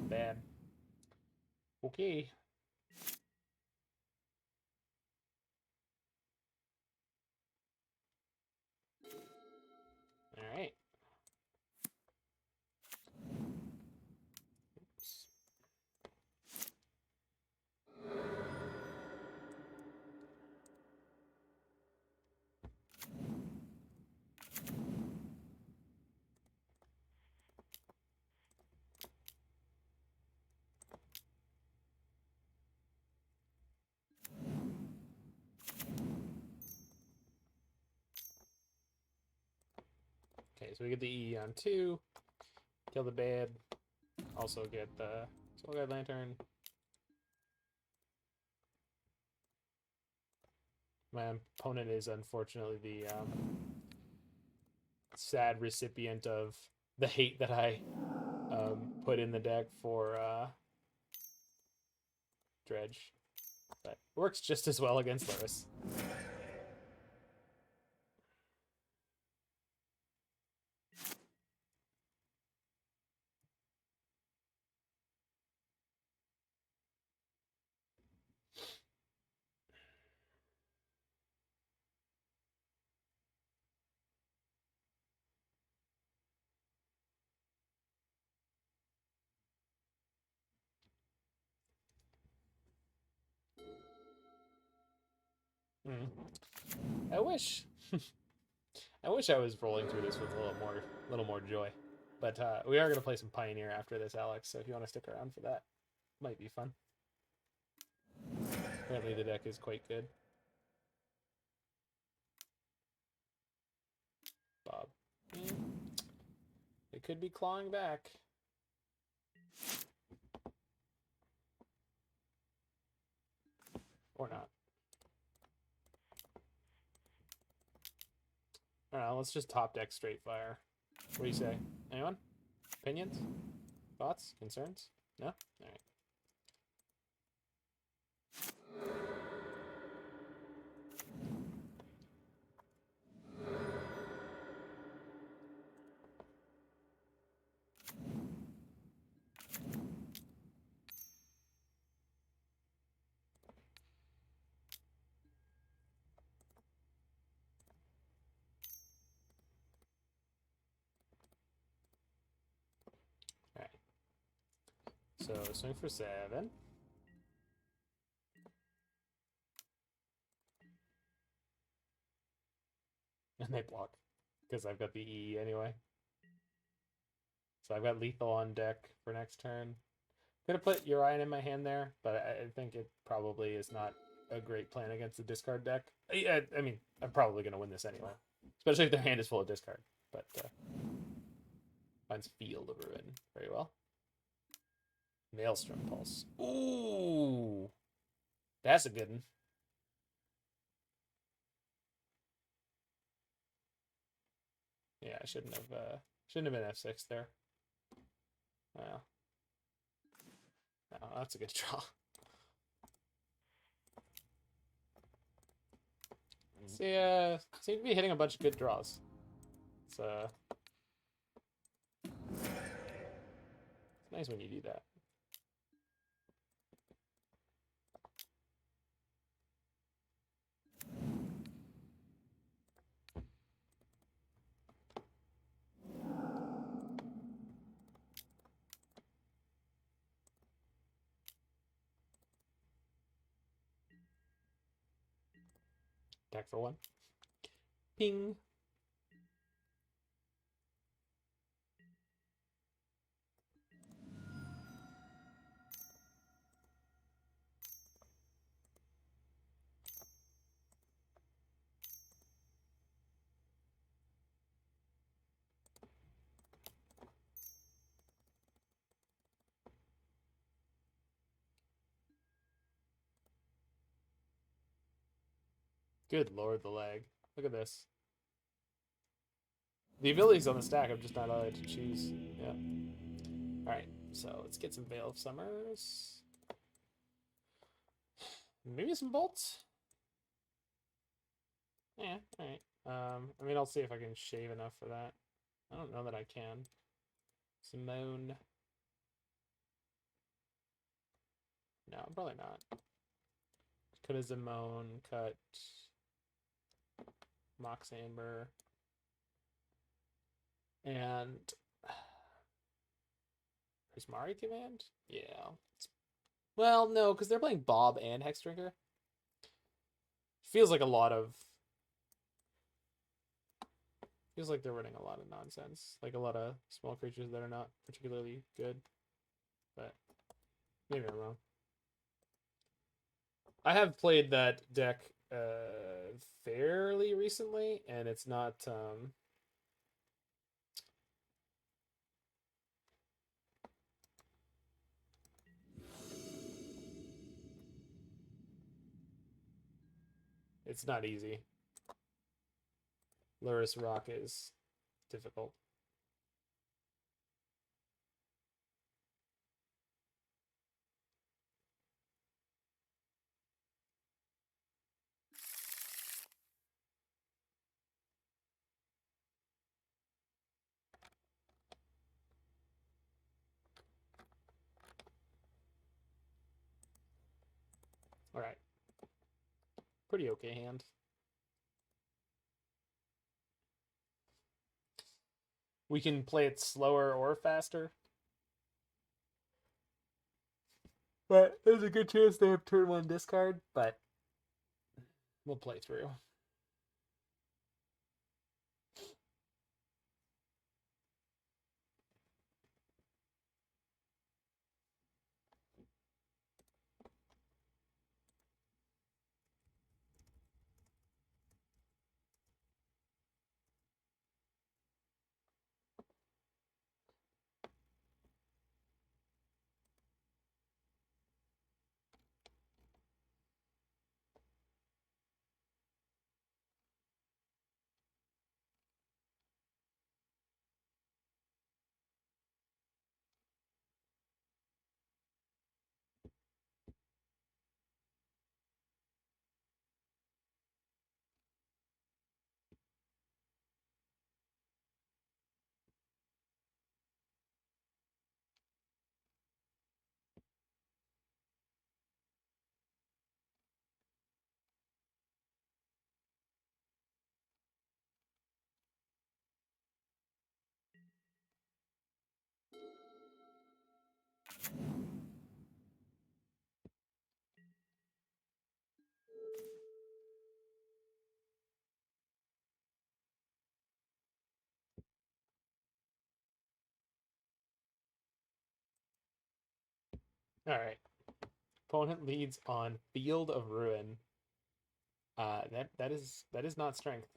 Bad. Okay. Alright. Oops. Okay, so we get the E on 2. Kill the bad. Also get the Soul Guide Lantern. My opponent is unfortunately the sad recipient of the hate that I put in the deck for Dredge. But it works just as well against Lurus. I wish I wish I was rolling through this with a little more joy. But we are gonna play some Pioneer after this, Alex, so if you want to stick around for that, might be fun. Apparently the deck is quite good. Bob. It could be clawing back. Or not. Alright, let's just top deck straight fire. What do you say? Anyone? Opinions? Thoughts? Concerns? No? Alright. So swing for 7. And they block. Because I've got the E anyway. So I've got lethal on deck for next turn. Could have put Urian in my hand there, but I think it probably is not a great plan against the discard deck. I mean, I'm probably going to win this anyway. Especially if their hand is full of discard. But finds Field of Ruin very well. Maelstrom Pulse. Ooh! That's a good one. Yeah, I shouldn't have been F6 there. Wow. Oh, that's a good draw. See, seem to be hitting a bunch of good draws. It's nice when you do that. Attack for 1. Ping. Good lord, the lag. Look at this. The abilities on the stack, I'm just not allowed to choose. Yeah. Alright, so let's get some Veil of Summers. Maybe some bolts? Yeah, alright. I mean, I'll see if I can shave enough for that. I don't know that I can. Zimone. No, probably not. Could have Zimone, cut Mox Amber. And Prismari Command? Yeah. Well, no, because they're playing Bob and Hex Drinker. Feels like a lot of... Feels like they're running a lot of nonsense. Like a lot of small creatures that are not particularly good. But maybe I'm wrong. I have played that deck fairly recently, and it's not... It's not easy. Luris Rock is difficult. All right. Pretty okay hand. We can play it slower or faster. But there's a good chance they have turn 1 discard, but we'll play through. All right. Opponent leads on Field of Ruin. That is not strength.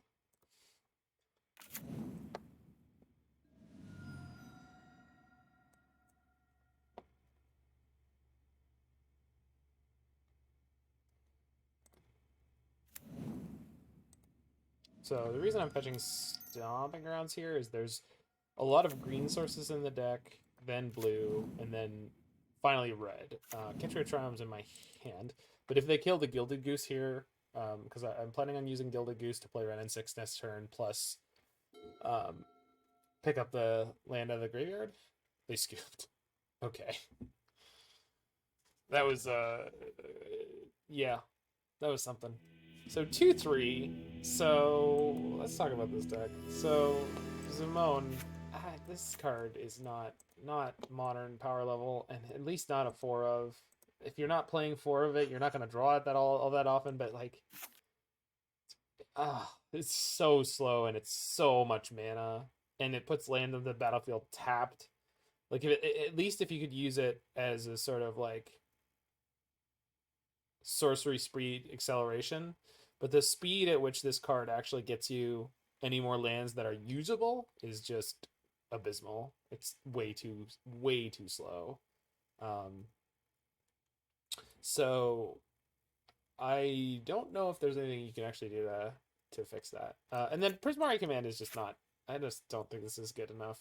So the reason I'm fetching Stomping Grounds here is there's a lot of green sources in the deck, then blue, and then finally red. Ketria Triome's in my hand, but if they kill the Gilded Goose here, because I'm planning on using Gilded Goose to play Wrenn and Six next turn, plus pick up the land out of the graveyard. They scooped. Okay. That was yeah, that was something. So 2/3. So let's talk about this deck. So Zimone, this card is not modern power level, and at least not a 4 of. If you're not playing 4 of it, you're not gonna draw it all that often. But like, it's so slow and it's so much mana, and it puts land on the battlefield tapped. Like, at least if you could use it as a sort of like sorcery speed acceleration, but the speed at which this card actually gets you any more lands that are usable is just abysmal. It's way too slow. So I don't know if there's anything you can actually do to fix that. And then Prismari Command is just not. I just don't think this is good enough.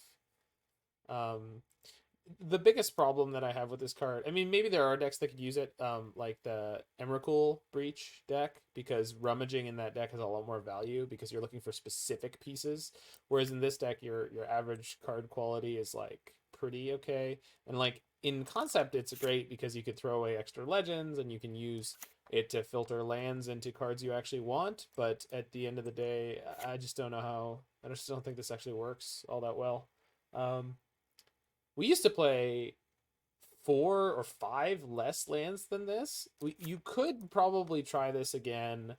The biggest problem that I have with this card, I mean, maybe there are decks that could use it, like the Emrakul Breach deck, because rummaging in that deck has a lot more value because you're looking for specific pieces. Whereas in this deck, your average card quality is like pretty okay, and like in concept, it's great because you could throw away extra legends and you can use it to filter lands into cards you actually want. But at the end of the day, I just don't know how. I just don't think this actually works all that well. We used to play 4 or 5 less lands than this. You could probably try this again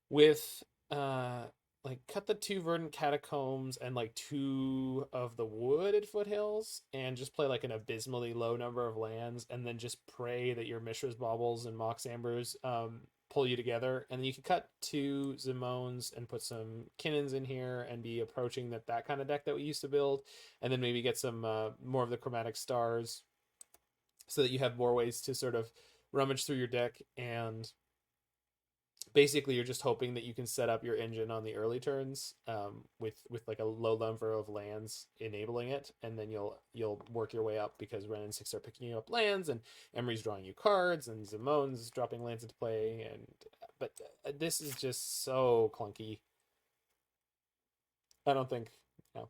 with like cut the 2 Verdant Catacombs and like 2 of the Wooded Foothills and just play like an abysmally low number of lands and then just pray that your Mishra's, Baubles, and Mox Ambers pull you together. And then you can cut 2 Zimones and put some Kinnons in here and be approaching that kind of deck that we used to build. And then maybe get some more of the Chromatic Stars so that you have more ways to sort of rummage through your deck. And basically you're just hoping that you can set up your engine on the early turns with like a low number of lands enabling it, and then you'll work your way up because Wrenn and Six are picking you up lands, and Emry's drawing you cards, and Zimone's dropping lands into play. And but this is just so clunky. I don't think. No.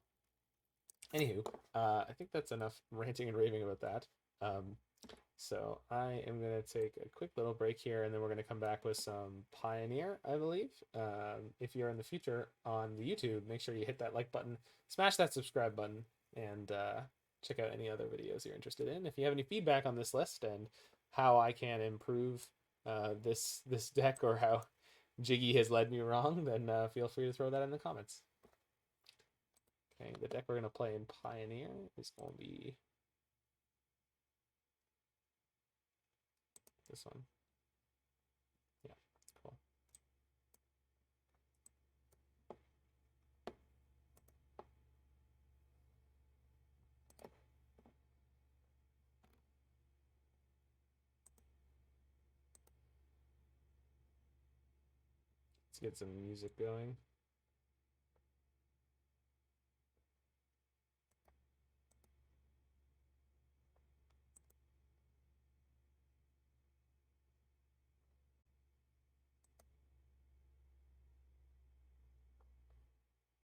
Anywho, I think that's enough ranting and raving about that. So I am going to take a quick little break here, and then we're going to come back with some Pioneer, I believe. If you're in the future on the YouTube, make sure you hit that like button, smash that subscribe button, and check out any other videos you're interested in. If you have any feedback on this list and how I can improve this deck, or how Jiggy has led me wrong, then feel free to throw that in the comments. Okay, the deck we're going to play in Pioneer is going to be this one. Yeah, cool. Let's get some music going.